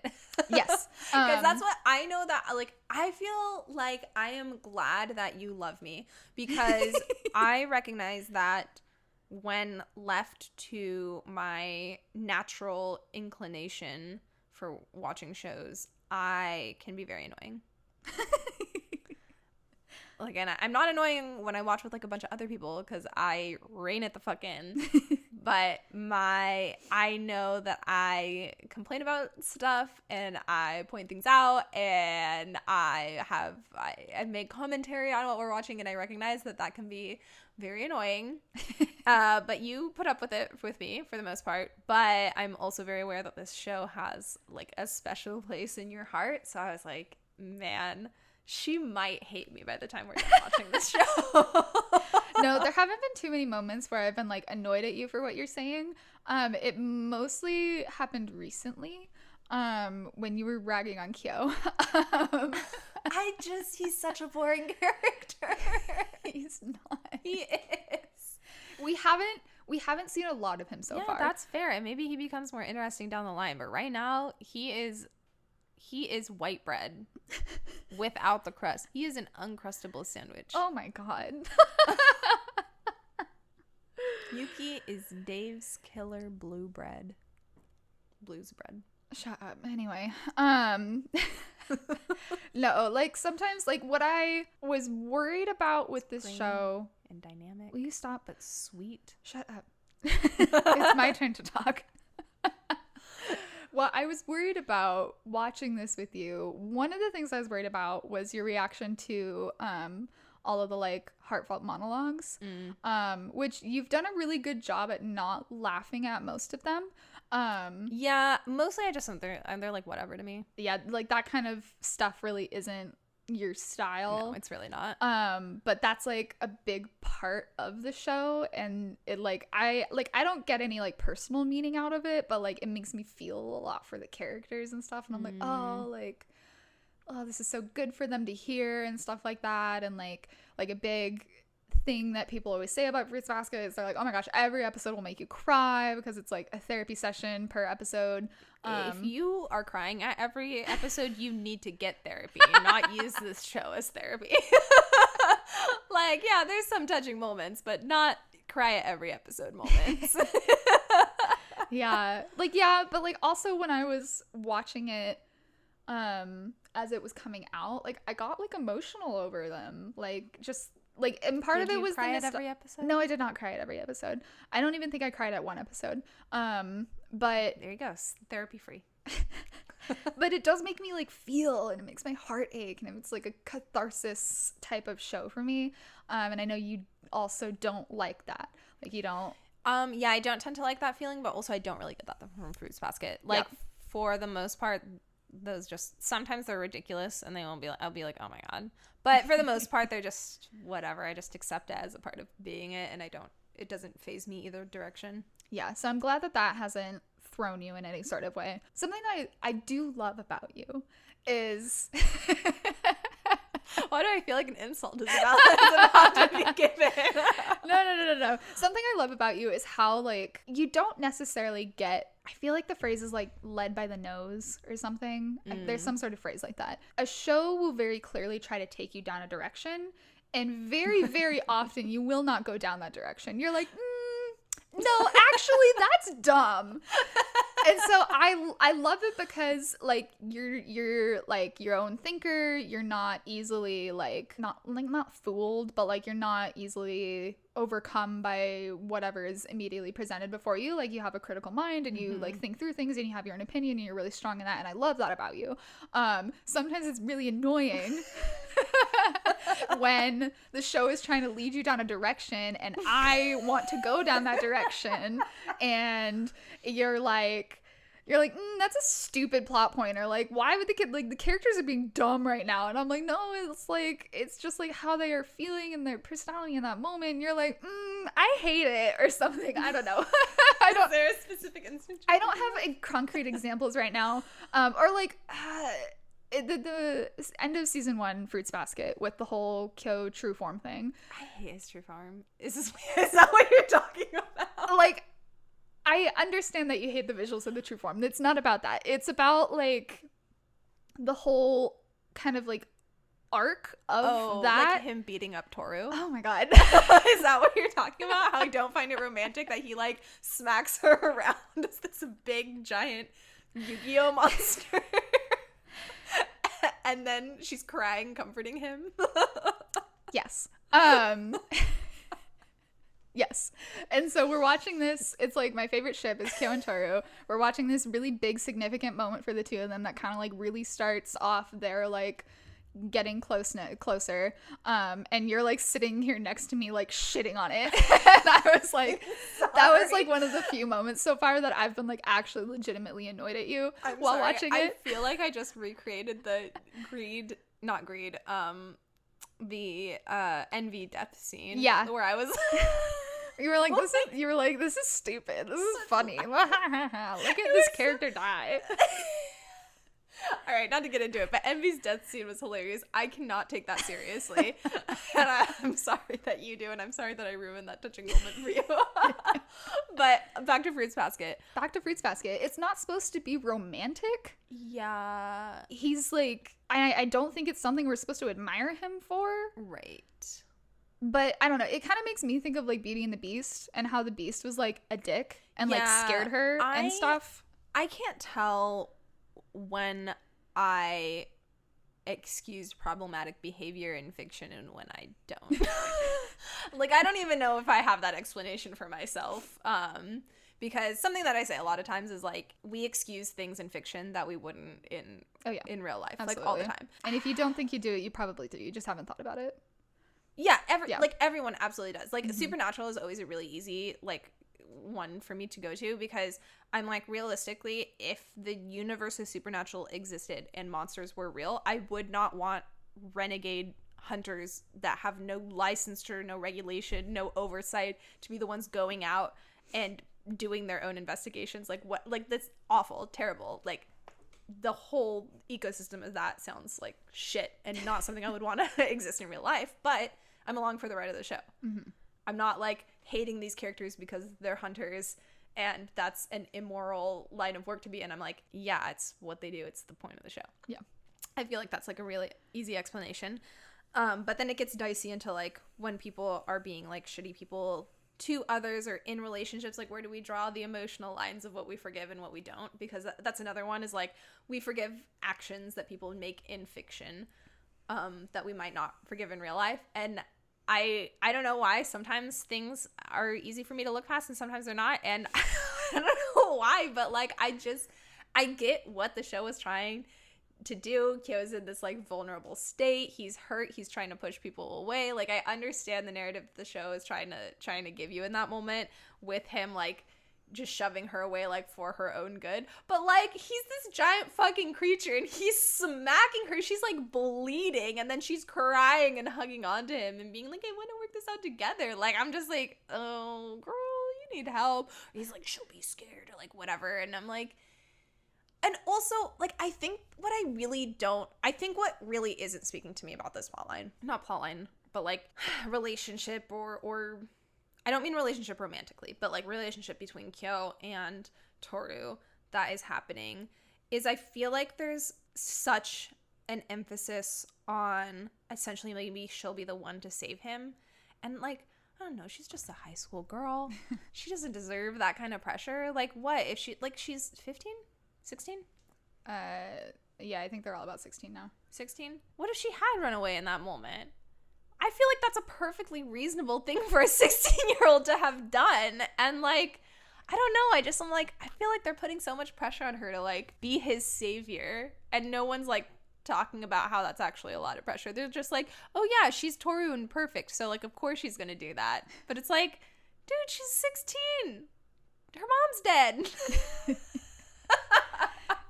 Yes. Because that's what I know, that like I feel like I am glad that you love me, because I recognize that when left to my natural inclination for watching shows, I can be very annoying. Like, and I'm not annoying when I watch with like a bunch of other people because I rein it the fuck in. But I know that I complain about stuff and I point things out and I made commentary on what we're watching, and I recognize that can be very annoying. But you put up with it with me for the most part. But I'm also very aware that this show has like a special place in your heart. So I was like, man, she might hate me by the time we're done watching this show. No, there haven't been too many moments where I've been like annoyed at you for what you're saying. It mostly happened recently, when you were ragging on Kyo. He's such a boring character. He's not. He is. We haven't seen a lot of him so far. That's fair. And maybe he becomes more interesting down the line. But right now, he is white bread without the crust. He is an uncrustable sandwich. Oh my god. Yuki is Dave's killer blues bread. Shut up. Anyway, no, like sometimes like what I was worried about with this show and dynamic. Will you stop? But sweet. Shut up. It's my turn to talk. Well, I was worried about watching this with you. One of the things I was worried about was your reaction to all of the like heartfelt monologues, which you've done a really good job at not laughing at most of them. Yeah, mostly I just think they're like whatever to me. Yeah, like that kind of stuff really isn't your style. No, it's really not. But that's like a big part of the show, and it I don't get any like personal meaning out of it, but like it makes me feel a lot for the characters and stuff, and I'm like, oh, this is so good for them to hear and stuff like that. And like a big thing that people always say about Fruits Basket is they're like, oh my gosh, every episode will make you cry because it's like a therapy session per episode. If you are crying at every episode, you need to get therapy, not use this show as therapy. Like, yeah, there's some touching moments, but not cry at every episode moments. Yeah, but like also when I was watching it as it was coming out, like I got like emotional over them, like just like, and part of it was cry at every episode? No, I did not cry at every episode. I don't even think I cried at one episode. But there you go, therapy free. But it does make me like feel, and it makes my heart ache, and it's like a catharsis type of show for me. And I know you also don't like that. Like you don't. Yeah, I don't tend to like that feeling, but also I don't really get that from Fruits Basket. Like for the most part, those just sometimes they're ridiculous, and they won't be. I'll be like, oh my god. But for the most part, they're just whatever. I just accept it as a part of being it, and it doesn't faze me either direction. Yeah, so I'm glad that hasn't thrown you in any sort of way. Something that I do love about you is why do I feel like an insult is about to be given? No. Something I love about you is how like you don't necessarily get, I feel like the phrase is like led by the nose or something. There's some sort of phrase like that. A show will very clearly try to take you down a direction, and very, very often you will not go down that direction. You're like, no, actually that's dumb. And so I love it because like you're like your own thinker. You're not easily not fooled, but like you're not easily overcome by whatever is immediately presented before you. Like you have a critical mind, and you like think through things, and you have your own opinion, and you're really strong in that, and I love that about you. Sometimes it's really annoying when the show is trying to lead you down a direction and I want to go down that direction, and you're like that's a stupid plot point, or like why would the characters are being dumb right now, and I'm like, no, it's just like how they are feeling and their personality in that moment, and you're like, I hate it or something. I don't know. Is there a specific instance? I don't have concrete examples right now, or like the end of season 1 Fruits Basket with the whole Kyo true form thing. I hate his true form. Is that what you're talking about? Like, I understand that you hate the visuals of the true form. It's not about that. It's about like the whole kind of like arc of that. Like him beating up Toru. Oh my god. Is that what you're talking about? How I don't find it romantic that he like smacks her around as this big giant Yu-Gi-Oh monster. And then she's crying, comforting him. Yes. Yes. And so we're watching this. It's like my favorite ship is Kyo and Toru. We're watching this really big, significant moment for the two of them that kind of like really starts off their like getting closer. And you're like sitting here next to me like shitting on it. And I was like, that was like one of the few moments so far that I've been like actually legitimately annoyed at you while watching it. I feel like I just recreated the envy death scene. Yeah. Where I was You were like, this is stupid. This is funny. Look at this character die. All right, not to get into it, but Envy's death scene was hilarious. I cannot take that seriously. And I'm sorry that you do, and I'm sorry that I ruined that touching moment for you. But back to Fruits Basket. It's not supposed to be romantic. Yeah. He's like, I don't think it's something we're supposed to admire him for. Right. But I don't know. It kind of makes me think of like Beauty and the Beast, and how the Beast was like a dick and like scared her and stuff. I can't tell when I excuse problematic behavior in fiction and when I don't. Like, I don't even know if I have that explanation for myself. Because something that I say a lot of times is like, we excuse things in fiction that we wouldn't in real life. Absolutely. Like all the time. And if you don't think you do it, you probably do. You just haven't thought about it. Yeah, like everyone absolutely does. Like Supernatural is always a really easy like one for me to go to, because I'm like, realistically, if the universe of Supernatural existed and monsters were real, I would not want renegade hunters that have no licensure, no regulation, no oversight to be the ones going out and doing their own investigations. Like what? Like that's awful, terrible. Like the whole ecosystem of that sounds like shit and not something I would want to exist in real life. But I'm along for the ride of the show. Mm-hmm. I'm not like hating these characters because they're hunters and that's an immoral line of work to be in. I'm like, yeah, it's what they do. It's the point of the show. Yeah. I feel like that's like a really easy explanation. But then it gets dicey into like when people are being like shitty people to others or in relationships, like where do we draw the emotional lines of what we forgive and what we don't? Because that's another one is like we forgive actions that people make in fiction that we might not forgive in real life. And I don't know why sometimes things are easy for me to look past and sometimes they're not. And I don't know why, but like I get what the show was trying to do. Kyo's in this like vulnerable state. He's hurt. He's trying to push people away. Like I understand the narrative the show is trying to give you in that moment with him like just shoving her away like for her own good. But like he's this giant fucking creature and he's smacking her. She's like bleeding and then she's crying and hugging onto him and being like, I want to work this out together. Like I'm just like, oh girl, you need help. Or he's like, she'll be scared or like whatever. And I'm like, and also, like, I think what really isn't speaking to me about this plotline, not plotline, but like relationship or I don't mean relationship romantically, but like relationship between Kyo and Toru that is happening is I feel like there's such an emphasis on essentially maybe she'll be the one to save him. And like, I don't know, she's just a high school girl. She doesn't deserve that kind of pressure. Like what if she's 15? 16? Yeah, I think they're all about 16 now. 16? What if she had run away in that moment? I feel like that's a perfectly reasonable thing for a 16-year-old to have done. And like, I don't know, I'm like, I feel like they're putting so much pressure on her to like be his savior. And no one's like talking about how that's actually a lot of pressure. They're just like, oh yeah, she's Toru and perfect. So like, of course she's gonna do that. But it's like, dude, she's 16. Her mom's dead.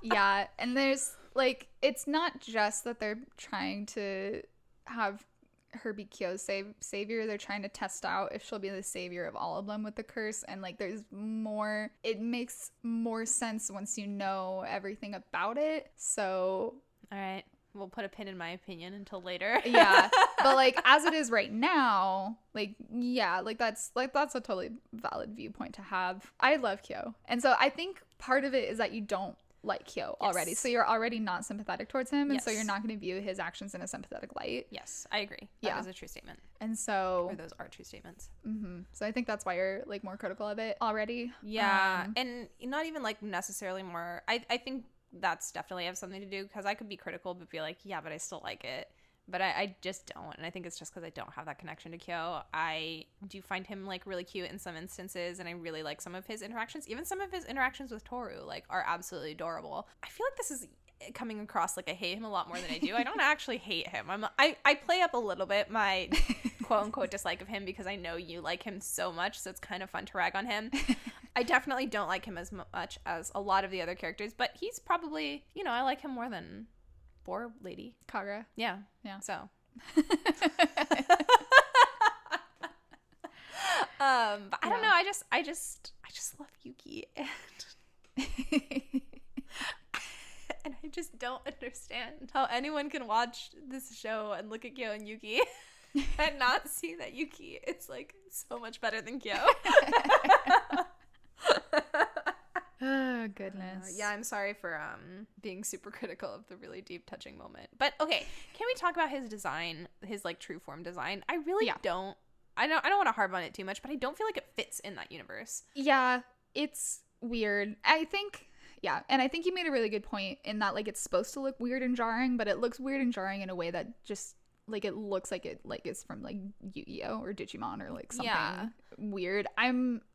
Yeah, and there's like it's not just that they're trying to have her be Kyo's savior. They're trying to test out if she'll be the savior of all of them with the curse. And like there's more, it makes more sense once you know everything about it. So all right, we'll put a pin in my opinion until later. Yeah, but like as it is right now, like yeah, like that's a totally valid viewpoint to have. I love Kyo, and so I think part of it is that you don't like Kyo already, so you're already not sympathetic towards him, and so you're not going to view his actions in a sympathetic light. Yes, I agree. That is a true statement. And so, or those are true statements. So I think that's why you're like more critical of it already. Yeah, and not even like necessarily more. I think that's definitely have something to do because I could be critical but be like, yeah, but I still like it. But I just don't, and I think it's just because I don't have that connection to Kyo. I do find him like really cute in some instances, and I really like some of his interactions. Even some of his interactions with Toru like are absolutely adorable. I feel like this is coming across like I hate him a lot more than I do. I don't actually hate him. I play up a little bit my quote unquote dislike of him because I know you like him so much, so it's kind of fun to rag on him. I definitely don't like him as much as a lot of the other characters, but he's probably, I like him more than poor lady Kaga. Yeah. So but I don't know, I just love Yuki and and I just don't understand how anyone can watch this show and look at Kyo and Yuki and not see that Yuki is like so much better than Kyo. Oh goodness. Yeah, I'm sorry for being super critical of the really deep touching moment. But okay, can we talk about his design, his like true form design? I really don't I don't want to harp on it too much, but I don't feel like it fits in that universe. Yeah, it's weird. I think and I think you made a really good point in that like it's supposed to look weird and jarring, but it looks weird and jarring in a way that just like it looks like it's from like Yu-Gi-Oh or Digimon or like something weird. I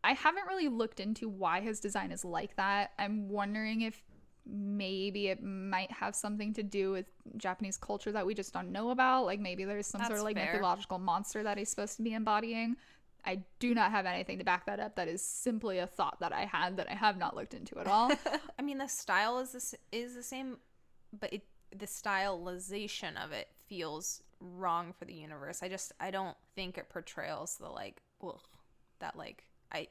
haven't really looked into why his design is like that. I'm wondering if maybe it might have something to do with Japanese culture that we just don't know about. Like maybe there's some sort of like mythological monster that he's supposed to be embodying. I do not have anything to back that up. That is simply a thought that I had that I have not looked into at all. I mean, the style is the same, but the stylization of it feels wrong for the universe. I don't think it portrays the like that like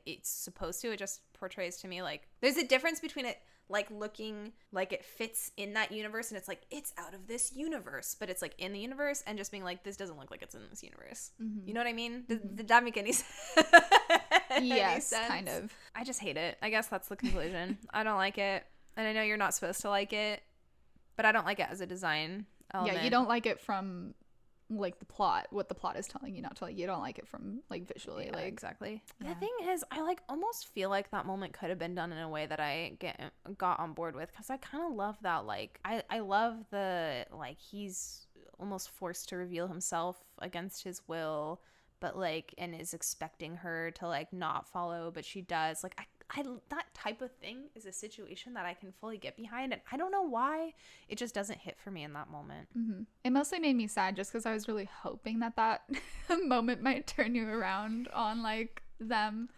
it's supposed to. It just portrays to me like there's a difference between it like looking like it fits in that universe and it's like it's out of this universe, but it's like in the universe, and just being like this doesn't look like it's in this universe. You know what I mean? Did that make any sense? Yes, kind of. I just hate it. I guess that's the conclusion. I don't like it, and I know you're not supposed to like it, but I don't like it as a design element. Yeah, you don't like it from like the plot, what the plot is telling you, not telling you. You don't like it from like visually. Yeah, like exactly. Yeah. The thing is, I like almost feel like that moment could have been done in a way that I got on board with, because I kind of love that. Like I love the like he's almost forced to reveal himself against his will, but like, and is expecting her to like not follow, but she does. Like I that type of thing is a situation that I can fully get behind, and I don't know why it just doesn't hit for me in that moment. It mostly made me sad just because I was really hoping that moment might turn you around on like them,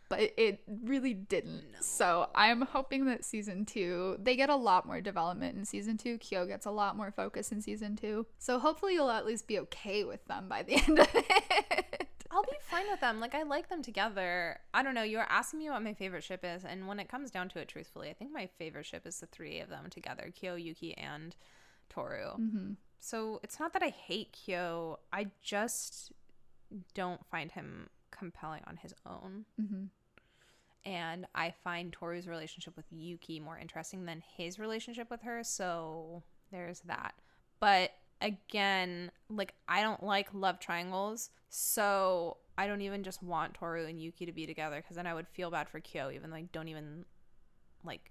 but it really didn't. No. So I'm hoping that season 2, they get a lot more development in season 2. Kyo gets a lot more focus in season 2, so hopefully you'll at least be okay with them by the end of it. I'll be fine with them. Like, I like them together. I don't know. You were asking me what my favorite ship is, and when it comes down to it, truthfully, I think my favorite ship is the 3 of them together, Kyo, Yuki, and Toru. So it's not that I hate Kyo. I just don't find him compelling on his own. And I find Toru's relationship with Yuki more interesting than his relationship with her, so there's that. But again, like, I don't like love triangles, so I don't even just want Toru and Yuki to be together, because then I would feel bad for Kyo, even like don't even like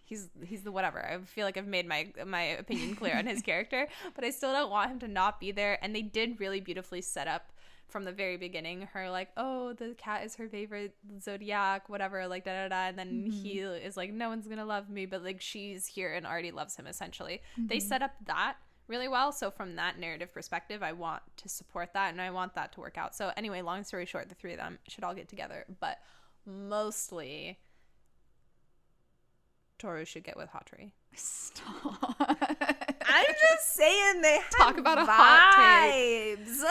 he's the whatever. I feel like I've made my opinion clear on his character, but I still don't want him to not be there. And they did really beautifully set up from the very beginning her like, oh, the cat is her favorite zodiac, whatever, like da da da, and then he is like, no one's gonna love me, but like she's here and already loves him essentially. They set up that really well, so from that narrative perspective I want to support that, and I want that to work out. So anyway, long story short, the 3 of them should all get together, but mostly Toru should get with Hattori. Stop. I'm just saying, they talk about a hot vibes.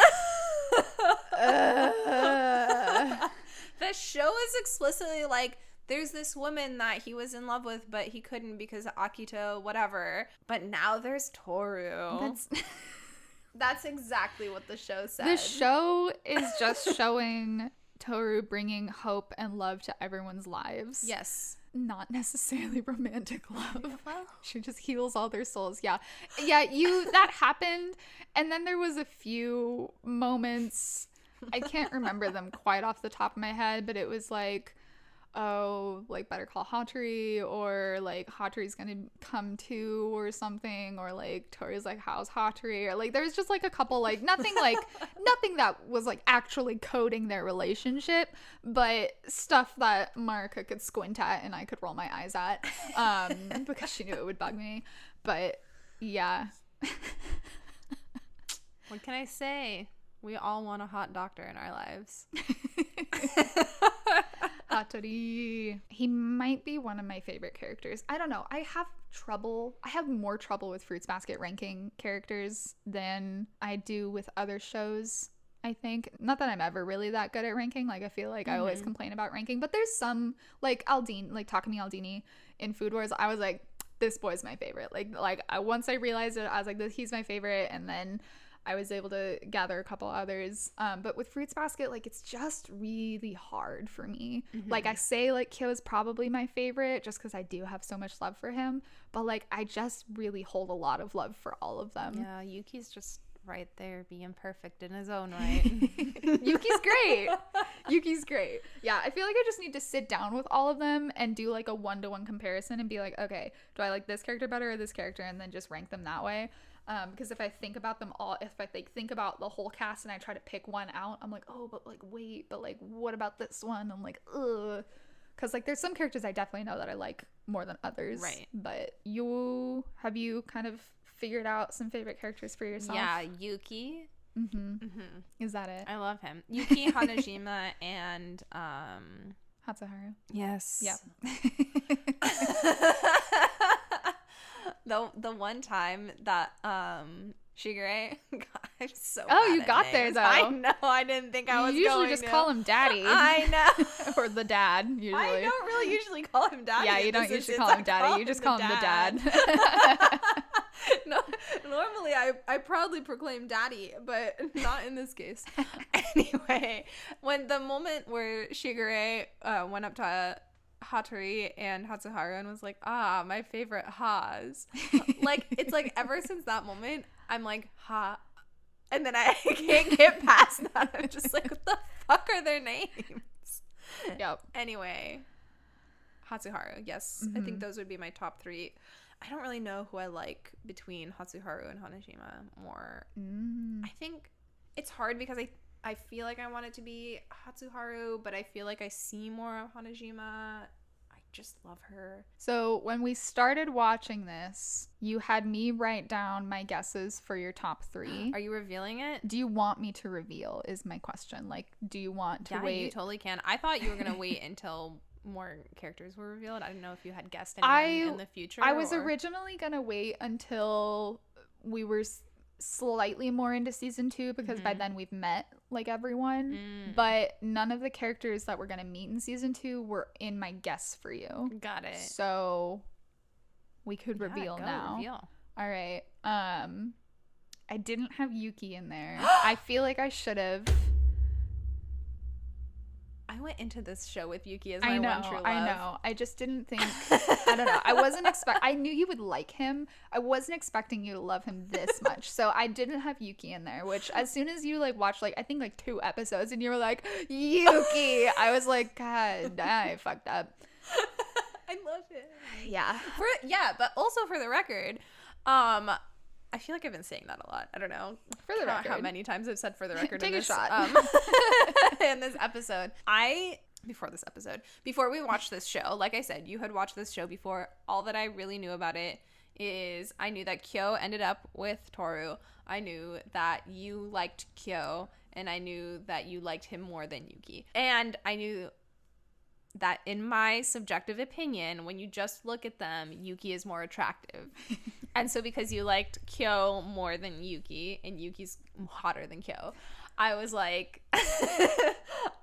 The show is explicitly like, there's this woman that he was in love with, but he couldn't because of Akito, whatever. But now there's Toru. That's exactly what the show said. The show is just showing Toru bringing hope and love to everyone's lives. Yes. Not necessarily romantic love. Well, she just heals all their souls. Yeah, that happened, and then there was a few moments, I can't remember them quite off the top of my head, but it was like, oh, like better call Hattori, or like Hattori's gonna come too or something, or like Tori's like, how's Hattori, or like there's just like a couple, like nothing that was like actually coding their relationship, but stuff that Marika could squint at and I could roll my eyes at because she knew it would bug me. But yeah. What can I say? We all want a hot doctor in our lives. Hattori. He might be one of my favorite characters. I don't know. I have more trouble with Fruits Basket ranking characters than I do with other shows, I think. Not that I'm ever really that good at ranking. Like, I feel like I always complain about ranking. But there's some, like Aldini, like Takumi Aldini in Food Wars, I was like, this boy's my favorite. Once I realized it, I was like, he's my favorite. And then I was able to gather a couple others. But with Fruits Basket, like, it's just really hard for me. Like, I say, like, Kyo is probably my favorite just because I do have so much love for him. But, like, I just really hold a lot of love for all of them. Yeah, Yuki's just right there being perfect in his own right. Yuki's great. Yuki's great. Yeah, I feel like I just need to sit down with all of them and do, like, a one-to-one comparison and be like, okay, do I like this character better or this character? And then just rank them that way. Because if I think about them all, if I think about the whole cast and I try to pick one out, I'm like, oh, but like, wait, but like, what about this one? I'm like, ugh. Because like, there's some characters I definitely know that I like more than others. Right. But have you kind of figured out some favorite characters for yourself? Yeah, Yuki. Is that it? I love him. Yuki, Hanajima, and Hatsuharu. Yes. Yep. The one time that Shigure got I'm so Oh, bad you at got names. there, though. I know. I didn't think I was You usually going just to. call him Daddy. I know. Or the dad, usually. I don't really usually call him Daddy. Yeah, you don't usually call him Daddy. You just call him the dad. No, normally I proudly proclaim Daddy, but not in this case. Anyway, when the moment where Shigure went up to Hattori and Hatsuharu and was like, my favorite Ha's. Like, it's like ever since that moment, I'm like, ha. And then I can't get past that. I'm just like, what the fuck are their names? Yep. Anyway, Hatsuharu, yes. I think those would be my top 3. I don't really know who I like between Hatsuharu and Hanajima more. I think it's hard because I feel like I want it to be Hatsuharu, but I feel like I see more of Hanajima. I just love her. So when we started watching this, you had me write down my guesses for your top 3. Are you revealing it? Do you want me to reveal is my question. Like, do you want to wait? Yeah, you totally can. I thought you were going to wait until more characters were revealed. I didn't know if you had guessed anyone in the future. I was originally going to wait until we were slightly more into season 2 because by then we've met like everyone, but none of the characters that we're going to meet in season 2 were in my guess for you. Got it. So we could reveal now. Reveal. All right. I didn't have Yuki in there. I feel like I should have. I went into this show with Yuki as my one true love. I know. I just didn't think. I don't know. I wasn't I knew you would like him. I wasn't expecting you to love him this much. So I didn't have Yuki in there. Which, as soon as you like watched I think 2 episodes, and you were like Yuki, I was like, God, I fucked up. I love it. Yeah. But also for the record, I feel like I've been saying that a lot. I don't know for the record how many times I've said for the record. Take in this, a shot. In this episode. Before we watched this show, like I said, you had watched this show before. All that I really knew about it is I knew that Kyo ended up with Toru. I knew that you liked Kyo, and I knew that you liked him more than Yuki. And I knew that in my subjective opinion, when you just look at them, Yuki is more attractive. And so because you liked Kyo more than Yuki, and Yuki's hotter than Kyo, I was like,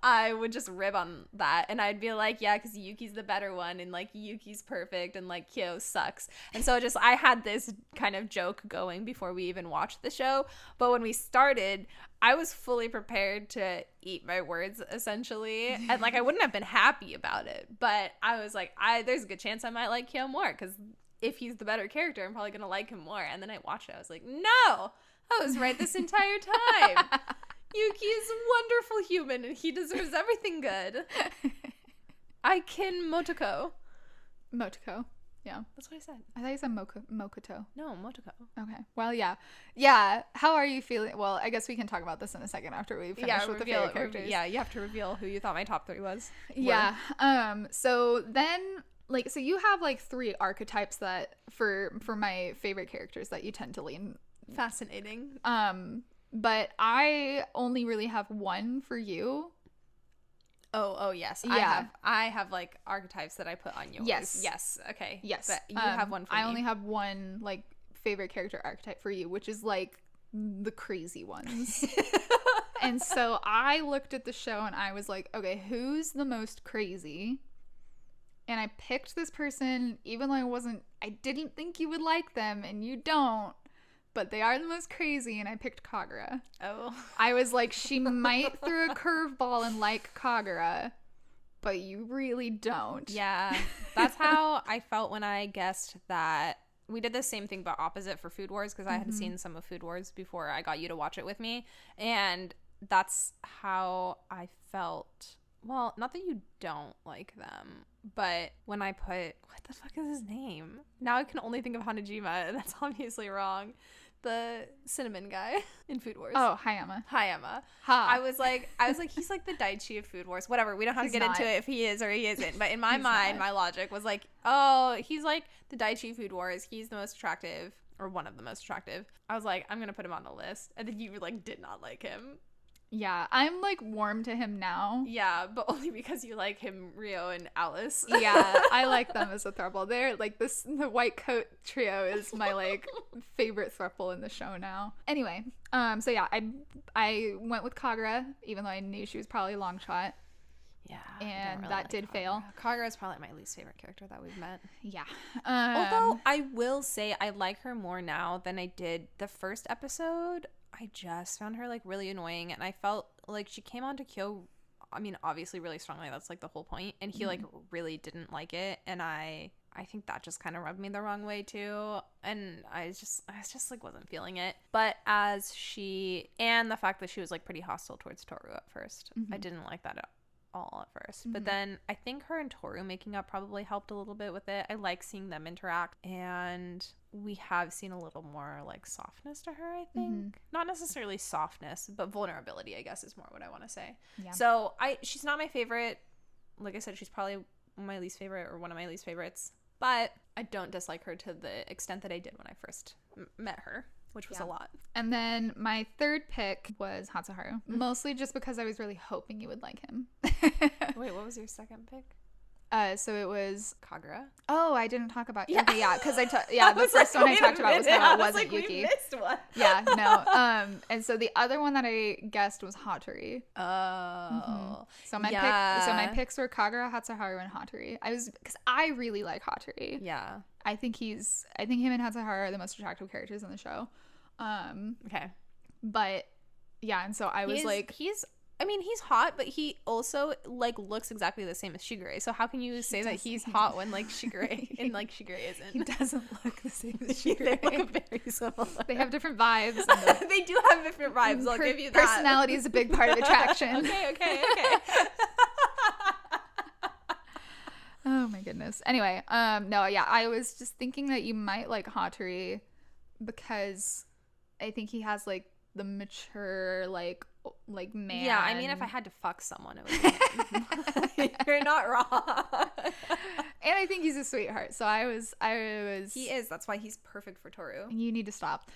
I would just rib on that. And I'd be like, yeah, because Yuki's the better one, and like Yuki's perfect, and like Kyo sucks. And so I had this kind of joke going before we even watched the show. But when we started, I was fully prepared to eat my words, essentially. And like, I wouldn't have been happy about it. But I was like, there's a good chance I might like Kyo more, because if he's the better character, I'm probably going to like him more. And then I watched it. I was like, no, I was right this entire time. Yuki is a wonderful human, and he deserves everything good. I can Motoko. Motoko. Yeah. That's what I said. I thought you said Mokoto. No, Motoko. Okay. Well, yeah. Yeah. How are you feeling? Well, I guess we can talk about this in a second after we finish with the favorite characters. Yeah, you have to reveal who you thought my top 3 was. Yeah. So then, like, so you have like 3 archetypes that for my favorite characters that you tend to lean. Fascinating. But I only really have 1 for you. Oh yes. Yeah. I have like archetypes that I put on yours. Yes. Okay. Yes. But you have one for me. I only have 1 like favorite character archetype for you, which is like the crazy ones. And so I looked at the show and I was like, okay, who's the most crazy? And I picked this person, even though I didn't think you would like them, and you don't. But they are the most crazy, and I picked Kagura. Oh. I was like, she might throw a curveball and like Kagura, but you really don't. Yeah. That's how I felt when I guessed that. We did the same thing, but opposite for Food Wars, because I had seen some of Food Wars before I got you to watch it with me. And that's how I felt. Well, not that you don't like them, but when I put, what the fuck is his name? Now I can only think of Hanajima, and that's obviously wrong. The cinnamon guy in Food Wars. Oh, Hayama. Ha. I was like, he's like the Daichi of Food Wars. Whatever. We don't have to get into it if he is or he isn't. But in my mind, my logic was like, oh, he's like the Daichi of Food Wars. He's the most attractive, or one of the most attractive. I was like, I'm gonna put him on the list. And then you like did not like him. Yeah, I'm like warm to him now. Yeah, but only because you like him, Rio and Alice. Yeah, I like them as a throuple. They're like the white coat trio is my like favorite throuple in the show now. Anyway, so yeah, I went with Kagura, even though I knew she was probably a long shot. Yeah, and really that like did Kagura. fail. Kagura is probably my least favorite character that we've met. Yeah. Although I will say I like her more now than I did the first episode. I just found her like really annoying, and I felt like she came on to Kyo, I mean, obviously really strongly. That's like the whole point, and he like really didn't like it, and I think that just kind of rubbed me the wrong way too, and I just like wasn't feeling it. But as she, and the fact that she was like pretty hostile towards Toru at first, I didn't like that at all at first. But then I think her and Toru making up probably helped a little bit with it. I like seeing them interact, and we have seen a little more like softness to her, I think. Not necessarily softness, but vulnerability, I guess, is more what I want to say. Yeah. So she's not my favorite. Like I said, she's probably my least favorite, or one of my least favorites, but I don't dislike her to the extent that I did when I first met her, which was a lot. And then my third pick was Hatsuharu, mostly just because I was really hoping you would like him. Wait, what was your second pick? So it was Kagura. Oh, I didn't talk about Yuki. Yeah, because the first one I talked about wasn't Yuki. We missed one. Yeah, no. And so the other one that I guessed was Hatori. Oh. So my picks were Kagura, Hatsuharu, and Hatori. Because I really like Hatori. Yeah. I think him and Hatsuharu are the most attractive characters in the show. Okay. But yeah, and so I was he's hot, but he also like looks exactly the same as Shigure. So how can you say that he's hot when like Shigure and like Shigure isn't? He doesn't look the same as Shigure. They look very similar. They have different vibes. They do have different vibes. I'll give you that. Personality is a big part of attraction. Okay. Oh my goodness. Anyway, no, yeah, I was just thinking that you might like Hatori because I think he has like the mature like man. Yeah, I mean, if I had to fuck someone, it would be him. You're not wrong. And I think he's a sweetheart. So I was. He is. That's why he's perfect for Toru. You need to stop.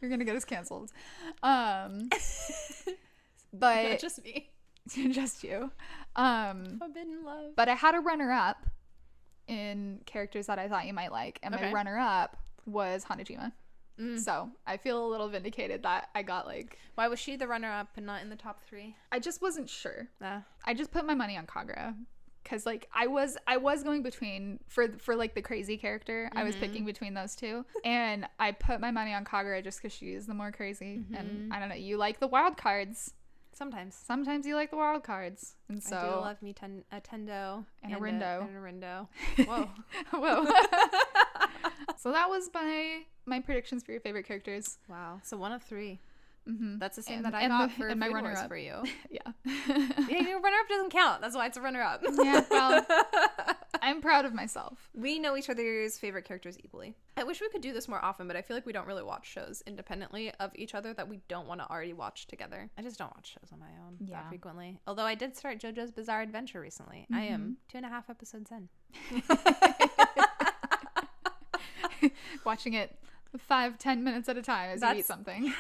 You're gonna get us canceled. But not just me. Just you. Forbidden love. But I had a runner-up in characters that I thought you might like, and my runner-up was Hanajima. So I feel a little vindicated that I got like. Why was she the runner-up and not in the top 3? I just wasn't sure. I just put my money on Kagura because like I was going between for like the crazy character. I was picking between those two, and I put my money on Kagura just because she is the more crazy. And I don't know. You like the wild cards. Sometimes you like the wild cards, and so I do love me a Tendo and a Rindo. And a Rindo. Whoa. So that was my predictions for your favorite characters. Wow. So 1 of 3. That's the same and, that I got for my runner-up for you. Yeah. Your runner-up doesn't count. That's why it's a runner-up. Yeah, well, I'm proud of myself. We know each other's favorite characters equally. I wish we could do this more often, but I feel like we don't really watch shows independently of each other that we don't want to already watch together. I just don't watch shows on my own that frequently. Although I did start JoJo's Bizarre Adventure recently. I am 2.5 episodes in. Watching it 5-10 minutes at a time as you eat something. Yeah,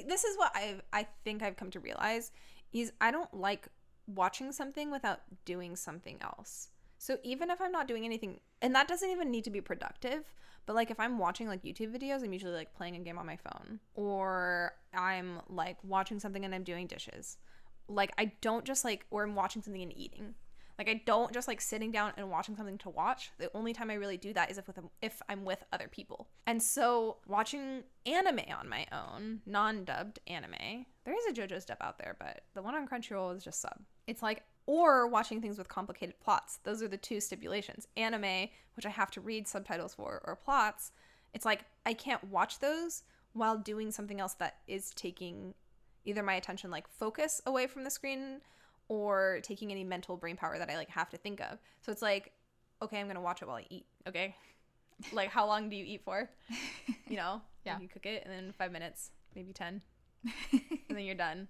this is what I think I've come to realize is I don't like watching something without doing something else. So even if I'm not doing anything, and that doesn't even need to be productive, but like if I'm watching like YouTube videos, I'm usually like playing a game on my phone, or I'm like watching something and I'm doing dishes. Like I don't just like, or I'm watching something and eating. Like, I don't just, like, sitting down and watching something to watch. The only time I really do that is if I'm with other people. And so, watching anime on my own, non-dubbed anime, there is a JoJo's dub out there, but the one on Crunchyroll is just sub. It's like, or watching things with complicated plots. Those are the 2 stipulations. Anime, which I have to read subtitles for, or plots, it's like, I can't watch those while doing something else that is taking either my attention, like, focus away from the screen, or taking any mental brain power that I like have to think of. So it's like, okay, I'm gonna watch it while I eat. Okay, like how long do you eat for? You know, yeah. You cook it and then 5 minutes, maybe 10, and then you're done.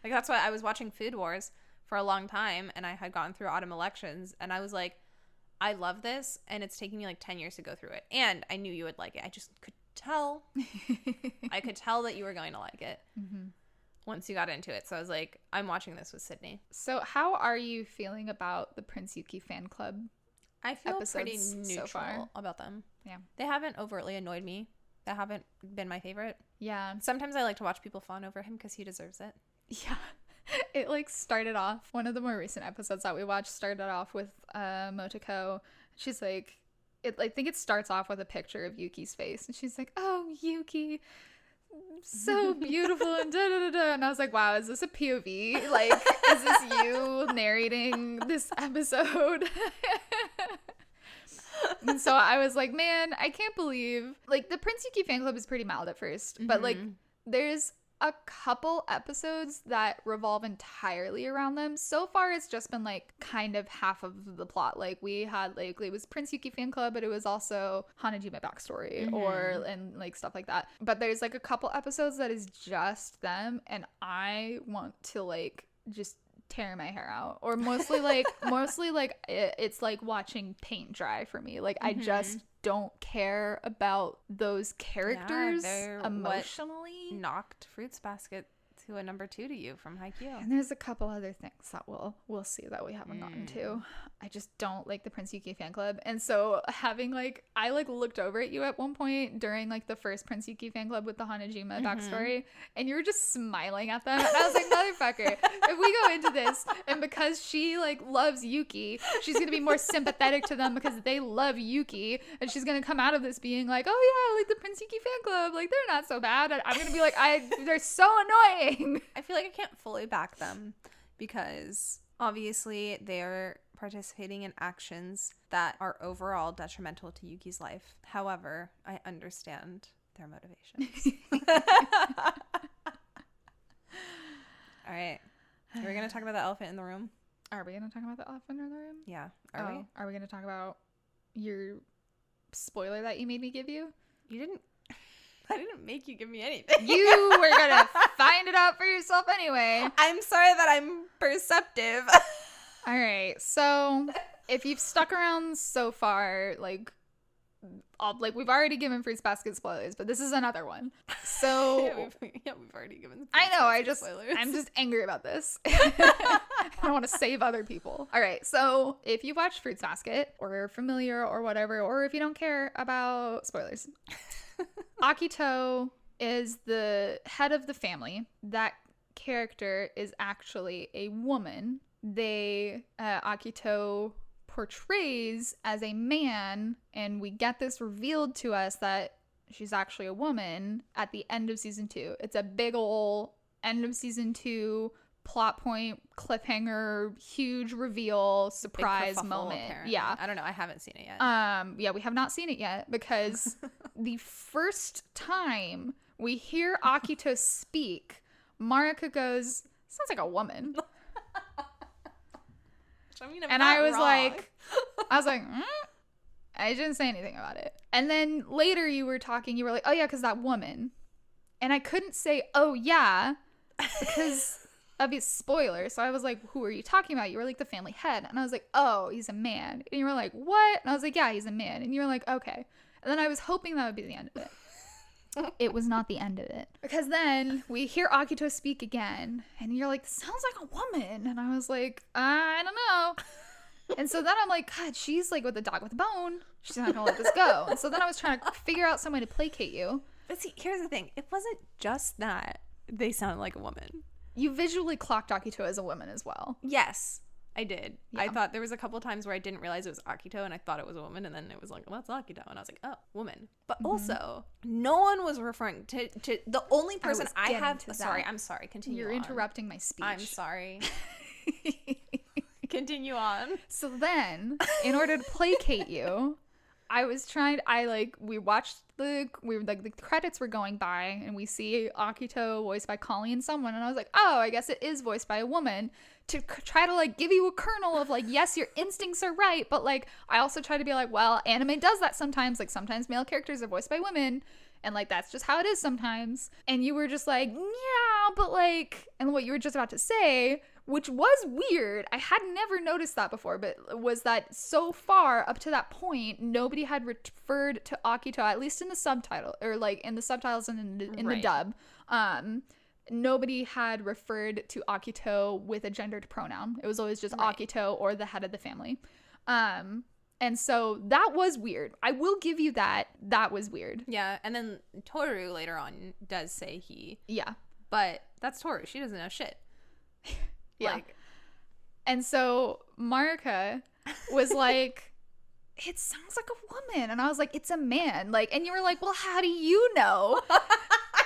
Like that's why I was watching Food Wars for a long time, and I had gone through autumn elections, and I was like, I love this, and it's taking me like 10 years to go through it, and I knew you would like it. I just tell. I could tell that you were going to like it once you got into it. So I was like, I'm watching this with Sydney. So how are you feeling about the Prince Yuki fan club? I feel pretty neutral about them. Yeah. They haven't overtly annoyed me. They haven't been my favorite. Yeah. Sometimes I like to watch people fawn over him because he deserves it. Yeah. It like started off, one of the more recent episodes that we watched started off with Motoko. She's like, I think it starts off with a picture of Yuki's face. And she's like, oh, Yuki, so beautiful. And da da da da. And I was like, wow, is this a POV? Like, is this you narrating this episode? And so I was like, man, I can't believe, like, the Prince Yuki fan club is pretty mild at first, but like there's a couple episodes that revolve entirely around them. So far it's just been like kind of half of the plot. Like we had like, it was Prince Yuki fan club, but it was also Hanajime backstory and like stuff like that. But there's like a couple episodes that is just them, and I want to like just tear my hair out, or mostly like it's like watching paint dry for me. Like I just don't care about those characters emotionally. Knocked Fruits Basket to a number 2 to you from Haikyuu. And there's a couple other things that we'll see that we haven't gotten to. I just don't like the Prince Yuki fan club. And so having like, I like looked over at you at one point during like the first Prince Yuki fan club with the Hanajima backstory, and you were just smiling at them. And I was like, motherfucker, if we go into this and because she like loves Yuki, she's gonna be more sympathetic to them because they love Yuki, and she's gonna come out of this being like, oh yeah, like the Prince Yuki fan club, like they're not so bad. And I'm gonna be like, they're so annoying. I feel like I can't fully back them because obviously they're participating in actions that are overall detrimental to Yuki's life. However, I understand their motivations. All right. Are we going to talk about the elephant in the room? Are we going to talk about the elephant in the room? Yeah. Are we? Are we going to talk about your spoiler that you made me give you? I didn't make you give me anything. You were going to find it out for yourself anyway. I'm sorry that I'm perceptive. All right. So if you've stuck around so far, like we've already given Fruits Basket spoilers, but this is another one. So we've already given. I know. Spoilers. I'm just angry about this. I want to save other people. All right. So if you've watched Fruits Basket or are familiar or whatever, or if you don't care about spoilers, Akito is the head of the family. That character is actually a woman. Akito portrays as a man, and we get this revealed to us that she's actually a woman at the end of season 2. It's a big ol' end of season 2 plot point, cliffhanger, huge reveal, surprise moment. Apparently. Yeah. I don't know. I haven't seen it yet. Yeah, we have not seen it yet because the first time we hear Akito speak, Marika goes, sounds like a woman. I mean, I was like, I didn't say anything about it. And then later you were like, oh yeah, because that woman. And I couldn't say, oh yeah, because of a spoiler. So I was like, who are you talking about? You were like the family head. And I was like, oh, he's a man. And you were like, what? And I was like, yeah, he's a man. And you were like, okay. And then I was hoping that would be the end of it. It was not the end of it. Because then we hear Akito speak again. And you're like, this sounds like a woman. And I was like, I don't know. And so then I'm like, God, she's like with the dog with a bone. She's not going to let this go. And so then I was trying to figure out some way to placate you. But see, here's the thing. It wasn't just that they sound like a woman. You visually clocked Akito as a woman as well. Yes, I did. Yeah. I thought there was a couple times where I didn't realize it was Akito and I thought it was a woman, and then it was like, well, it's Akito. And I was like, oh, woman. But also, no one was referring to the only person I have. Sorry, I'm sorry. Continue. You're interrupting my speech. I'm sorry. Continue on. So then, in order to placate you, we watched the credits were going by, and we see Akito voiced by Colleen someone, and I was like, oh, I guess it is voiced by a woman, to try to like give you a kernel of like, yes, your instincts are right, but like I also try to be like, well, anime does that sometimes. Like sometimes male characters are voiced by women, and like that's just how it is sometimes. And you were just like, yeah, but like, and what you were just about to say which was weird. I had never noticed that before, but was that so far up to that point, nobody had referred to Akito, at least in the subtitle, or like in the subtitles and in the dub. Nobody had referred to Akito with a gendered pronoun. It was always just Akito or the head of the family. And so that was weird. I will give you that. That was weird. Yeah, and then Toru later on does say he. Yeah. But that's Toru. She doesn't know shit. Yeah. And so Marika was like, it sounds like a woman. And I was like, it's a man. Like, and you were like, well, how do you know?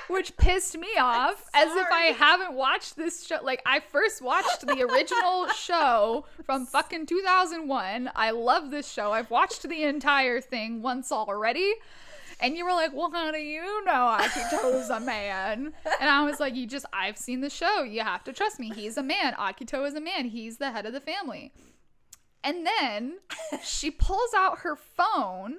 Which pissed me off, as if I haven't watched this show. Like, I first watched the original show from fucking 2001. I love this show. I've watched the entire thing once already. And you were like, well, how do you know Akito's a man? And I was like, I've seen the show. You have to trust me. He's a man. Akito is a man. He's the head of the family. And then she pulls out her phone,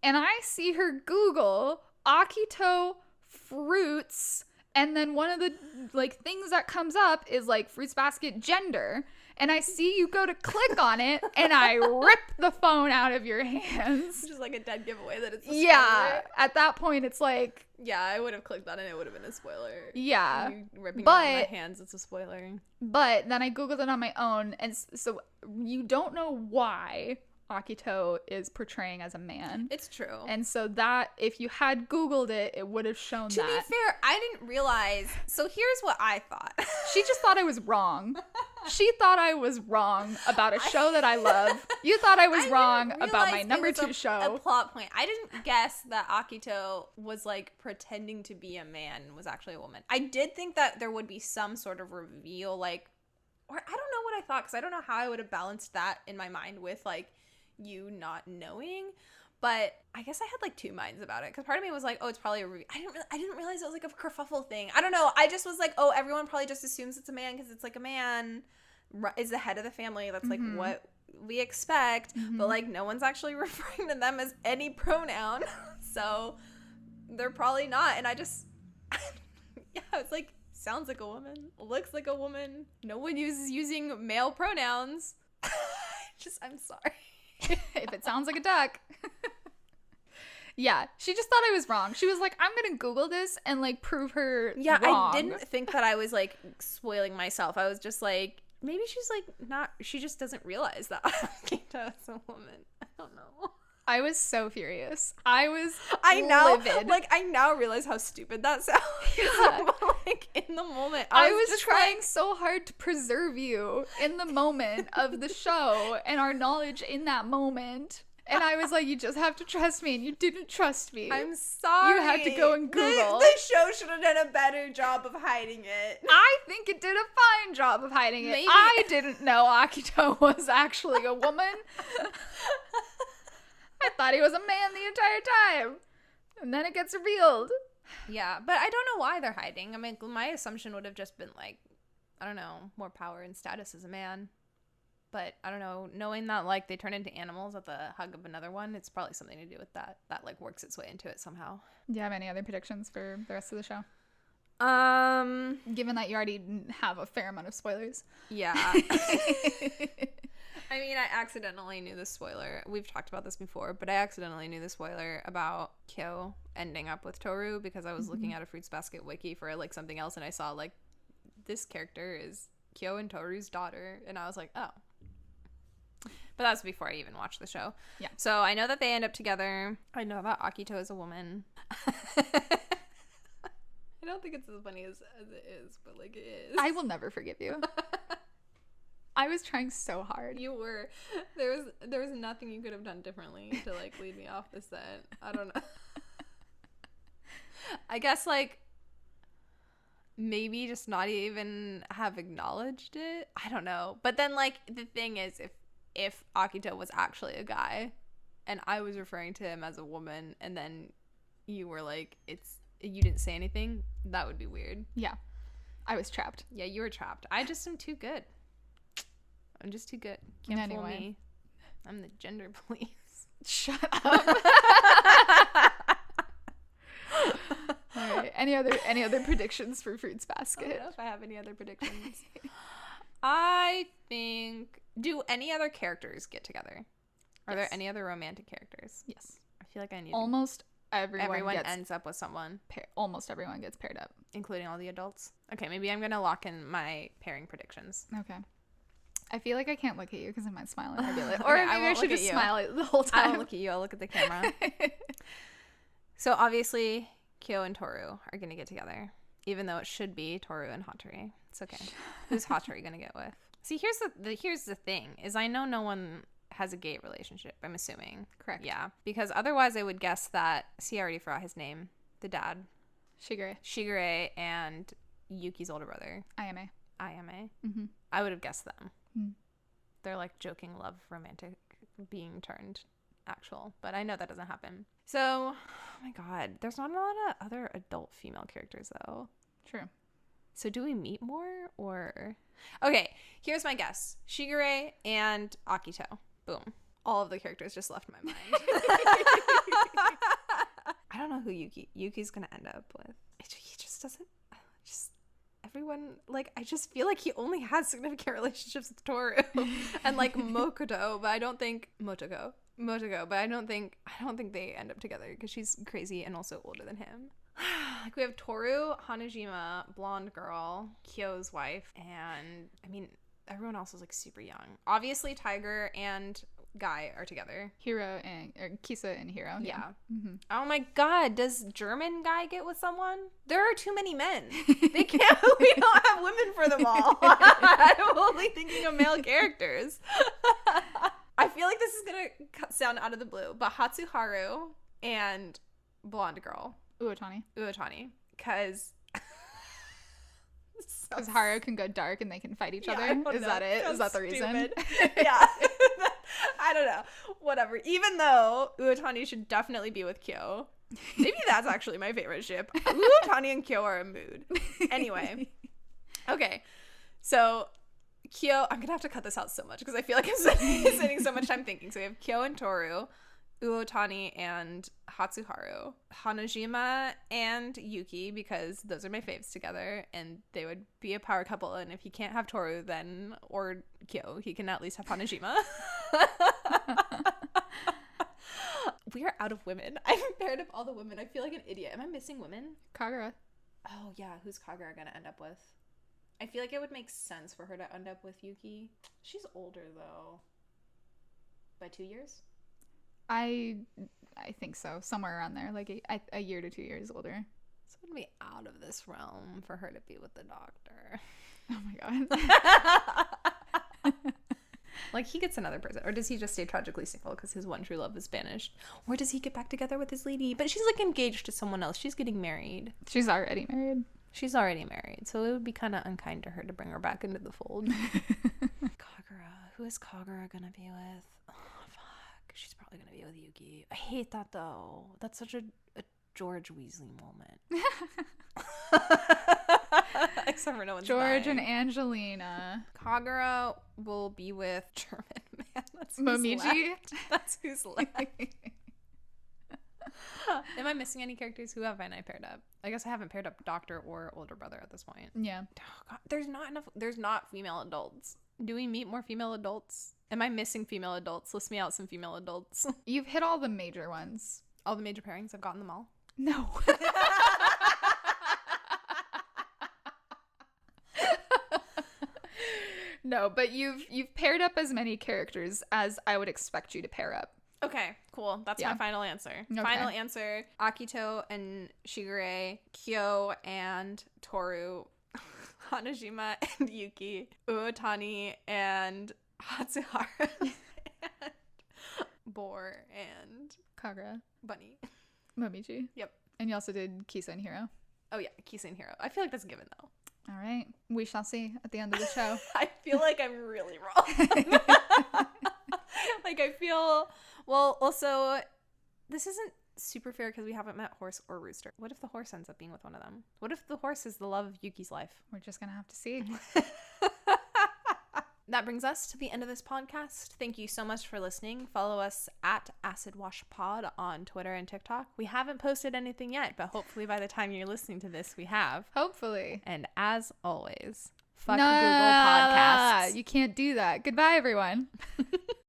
and I see her Google Akito fruits, and then one of the like things that comes up is like fruits basket gender, and I see you go to click on it, and I rip the phone out of your hands. Just like a dead giveaway that it's a spoiler. Yeah, at that point it's like, yeah, I would have clicked on it, it would have been a spoiler. Yeah, you ripping it out of my hands, it's a spoiler. But then I googled it on my own, and so you don't know why Akito is portraying as a man. It's true. And so that, if you had Googled it, it would have shown that. To be fair, I didn't realize. So here's what I thought. She just thought I was wrong. She thought I was wrong about a show that I love. You thought I was wrong about my number 2 show. A plot point. I didn't guess that Akito was like pretending to be a man and was actually a woman. I did think that there would be some sort of reveal, like, or I don't know what I thought, because I don't know how I would have balanced that in my mind with like you not knowing, but I guess I had like 2 minds about it, because part of me was like, oh, it's probably I didn't realize it was like a kerfuffle thing. I don't know, I just was like, oh, everyone probably just assumes it's a man because it's like a man is the head of the family, that's like what we expect, but like no one's actually referring to them as any pronoun, so they're probably not. And I just yeah, it's like, sounds like a woman, looks like a woman, no one uses using male pronouns. I'm sorry. If it sounds like a duck. Yeah, she just thought I was wrong. She was like, I'm gonna Google this and like prove her wrong. I didn't think that I was like spoiling myself. I was just like, maybe she's like not, she just doesn't realize that Akito is a woman. I don't know. I was so furious. I now realize how stupid that sounds. Yeah. Like in the moment, I was trying so hard to preserve you in the moment of the show and our knowledge in that moment. And I was like, you just have to trust me, and you didn't trust me. I'm sorry. You had to go and Google. The show should have done a better job of hiding it. I think it did a fine job of hiding it. Maybe. I didn't know Akito was actually a woman. I thought he was a man the entire time. And then it gets revealed. Yeah, but I don't know why they're hiding. I mean, my assumption would have just been like, I don't know, more power and status as a man. But I don't know, knowing that like they turn into animals at the hug of another one, it's probably something to do with that. That like works its way into it somehow. Do you have any other predictions for the rest of the show? Given that you already have a fair amount of spoilers. Yeah. I mean, I accidentally knew the spoiler. We've talked about this before, but I accidentally knew the spoiler about Kyo ending up with Toru because I was looking at a Fruits Basket wiki for like something else, and I saw like this character is Kyo and Toru's daughter, and I was like, oh. But that's before I even watched the show. Yeah. So I know that they end up together. I know that Akito is a woman. I don't think it's as funny as it is, but like it is. I will never forgive you. I was trying so hard. You were. There was nothing you could have done differently to like lead me off the set. I don't know. I guess like maybe just not even have acknowledged it. I don't know. But then like the thing is, if Akito was actually a guy and I was referring to him as a woman, and then you were like, you didn't say anything, that would be weird. Yeah. I was trapped. Yeah, you were trapped. I just am too good. I'm just too good. Can't fool me. I'm the gender police. Shut up. All right. Any other predictions for Fruits Basket? I don't know if I have any other predictions. I think... Do any other characters get together? Are there any other romantic characters? Yes. I feel like I need... Almost everyone ends up with someone. Almost everyone gets paired up. Including all the adults? Okay, maybe I'm going to lock in my pairing predictions. Okay. I feel like I can't look at you because I might smile and be like, Okay, or maybe I should just smile the whole time. I won't look at you. I'll look at the camera. So obviously, Kyo and Toru are going to get together, even though it should be Toru and Hatori. It's okay. Who's Hatori going to get with? See, here's the thing, is I know no one has a gay relationship, I'm assuming. Correct. Yeah, because otherwise I would guess that, see, I already forgot his name, the dad. Shigure and Yuki's older brother. Ayame. Mm-hmm. I would have guessed them. Mm. They're like joking love romantic being turned actual, but I know that doesn't happen. So, oh my god, there's not a lot of other adult female characters though. True. So do we meet more or... Okay, here's my guess. Shigure and Akito. Boom. All of the characters just left my mind. I don't know who Yuki's gonna end up with. He just doesn't... Everyone, like, I just feel like he only has significant relationships with Toru and like Motoko, but I don't think but I don't think they end up together because she's crazy and also older than him. Like, we have Toru, Hanajima, blonde girl, Kyo's wife, and I mean everyone else is like super young. Obviously Tiger and Guy are together. Kisa and Hiro. Yeah. Mm-hmm. Oh my god, does German Guy get with someone? There are too many men. They can't. We don't have women for them all. I'm only thinking of male characters. I feel like this is gonna sound out of the blue, but Hatsuharu and blonde girl Uotani, because Haru can go dark and they can fight each other. Is that it? Is that the reason? Yeah. I don't know. Whatever. Even though Uotani should definitely be with Kyo. Maybe that's actually my favorite ship. Uotani and Kyo are a mood. Anyway. Okay. So Kyo, I'm going to have to cut this out so much because I feel like I'm spending so much time thinking. So we have Kyo and Toru, Uotani and Hatsuharu, Hanajima and Yuki, because those are my faves together and they would be a power couple, and if he can't have Toru then or Kyo, he can at least have Hanajima. We are out of women. I've paired up all the women. I feel like an idiot. Am I missing women? Kagura. Oh yeah, who's Kagura gonna end up with? I feel like it would make sense for her to end up with Yuki. She's older though. By 2 years? I think so. Somewhere around there. Like a year to 2 years older. So it would be out of this realm for her to be with the doctor. Oh my god. Like, he gets another person. Or does he just stay tragically single because his one true love is banished? Or does he get back together with his lady? But she's, like, engaged to someone else. She's getting married. She's already married. So it would be kind of unkind to her to bring her back into the fold. Kagura. Who is Kagura gonna be with? Oh, fuck. She's probably gonna be with Yuki. I hate that, though. That's such a George Weasley moment. Except for no one's George dying. and Angelina. Kagura will be with German man. That's who's Momiji. left. That's who's left. Am I missing any characters? Who haven't I paired up? I guess I haven't paired up doctor or older brother at this point. Yeah. Oh, God. There's not female adults. Do we meet more female adults? Am I missing female adults? List me out some female adults. You've hit all the major ones. All the major pairings? I've gotten them all? No. No, but you've paired up as many characters as I would expect you to pair up. Okay, cool. That's my final answer. Okay. Final answer, Akito and Shigure, Kyo and Toru, Hanajima and Yuki, Uotani and Hatsuharu, and Boar and Kagura. Bunny. Momiji. Yep. And you also did Kisa and Hiro. Oh yeah, Kisa and Hiro. I feel like that's a given though. All right. We shall see at the end of the show. I feel like I'm really wrong. Like, I feel... Well, also, this isn't super fair because we haven't met Horse or Rooster. What if the horse ends up being with one of them? What if the horse is the love of Yuki's life? We're just going to have to see. That brings us to the end of this podcast. Thank you so much for listening. Follow us at Acid Wash Pod on Twitter and TikTok. We haven't posted anything yet, but hopefully by the time you're listening to this, we have. Hopefully. And as always, Fuck Google Podcasts. You can't do that. Goodbye, everyone.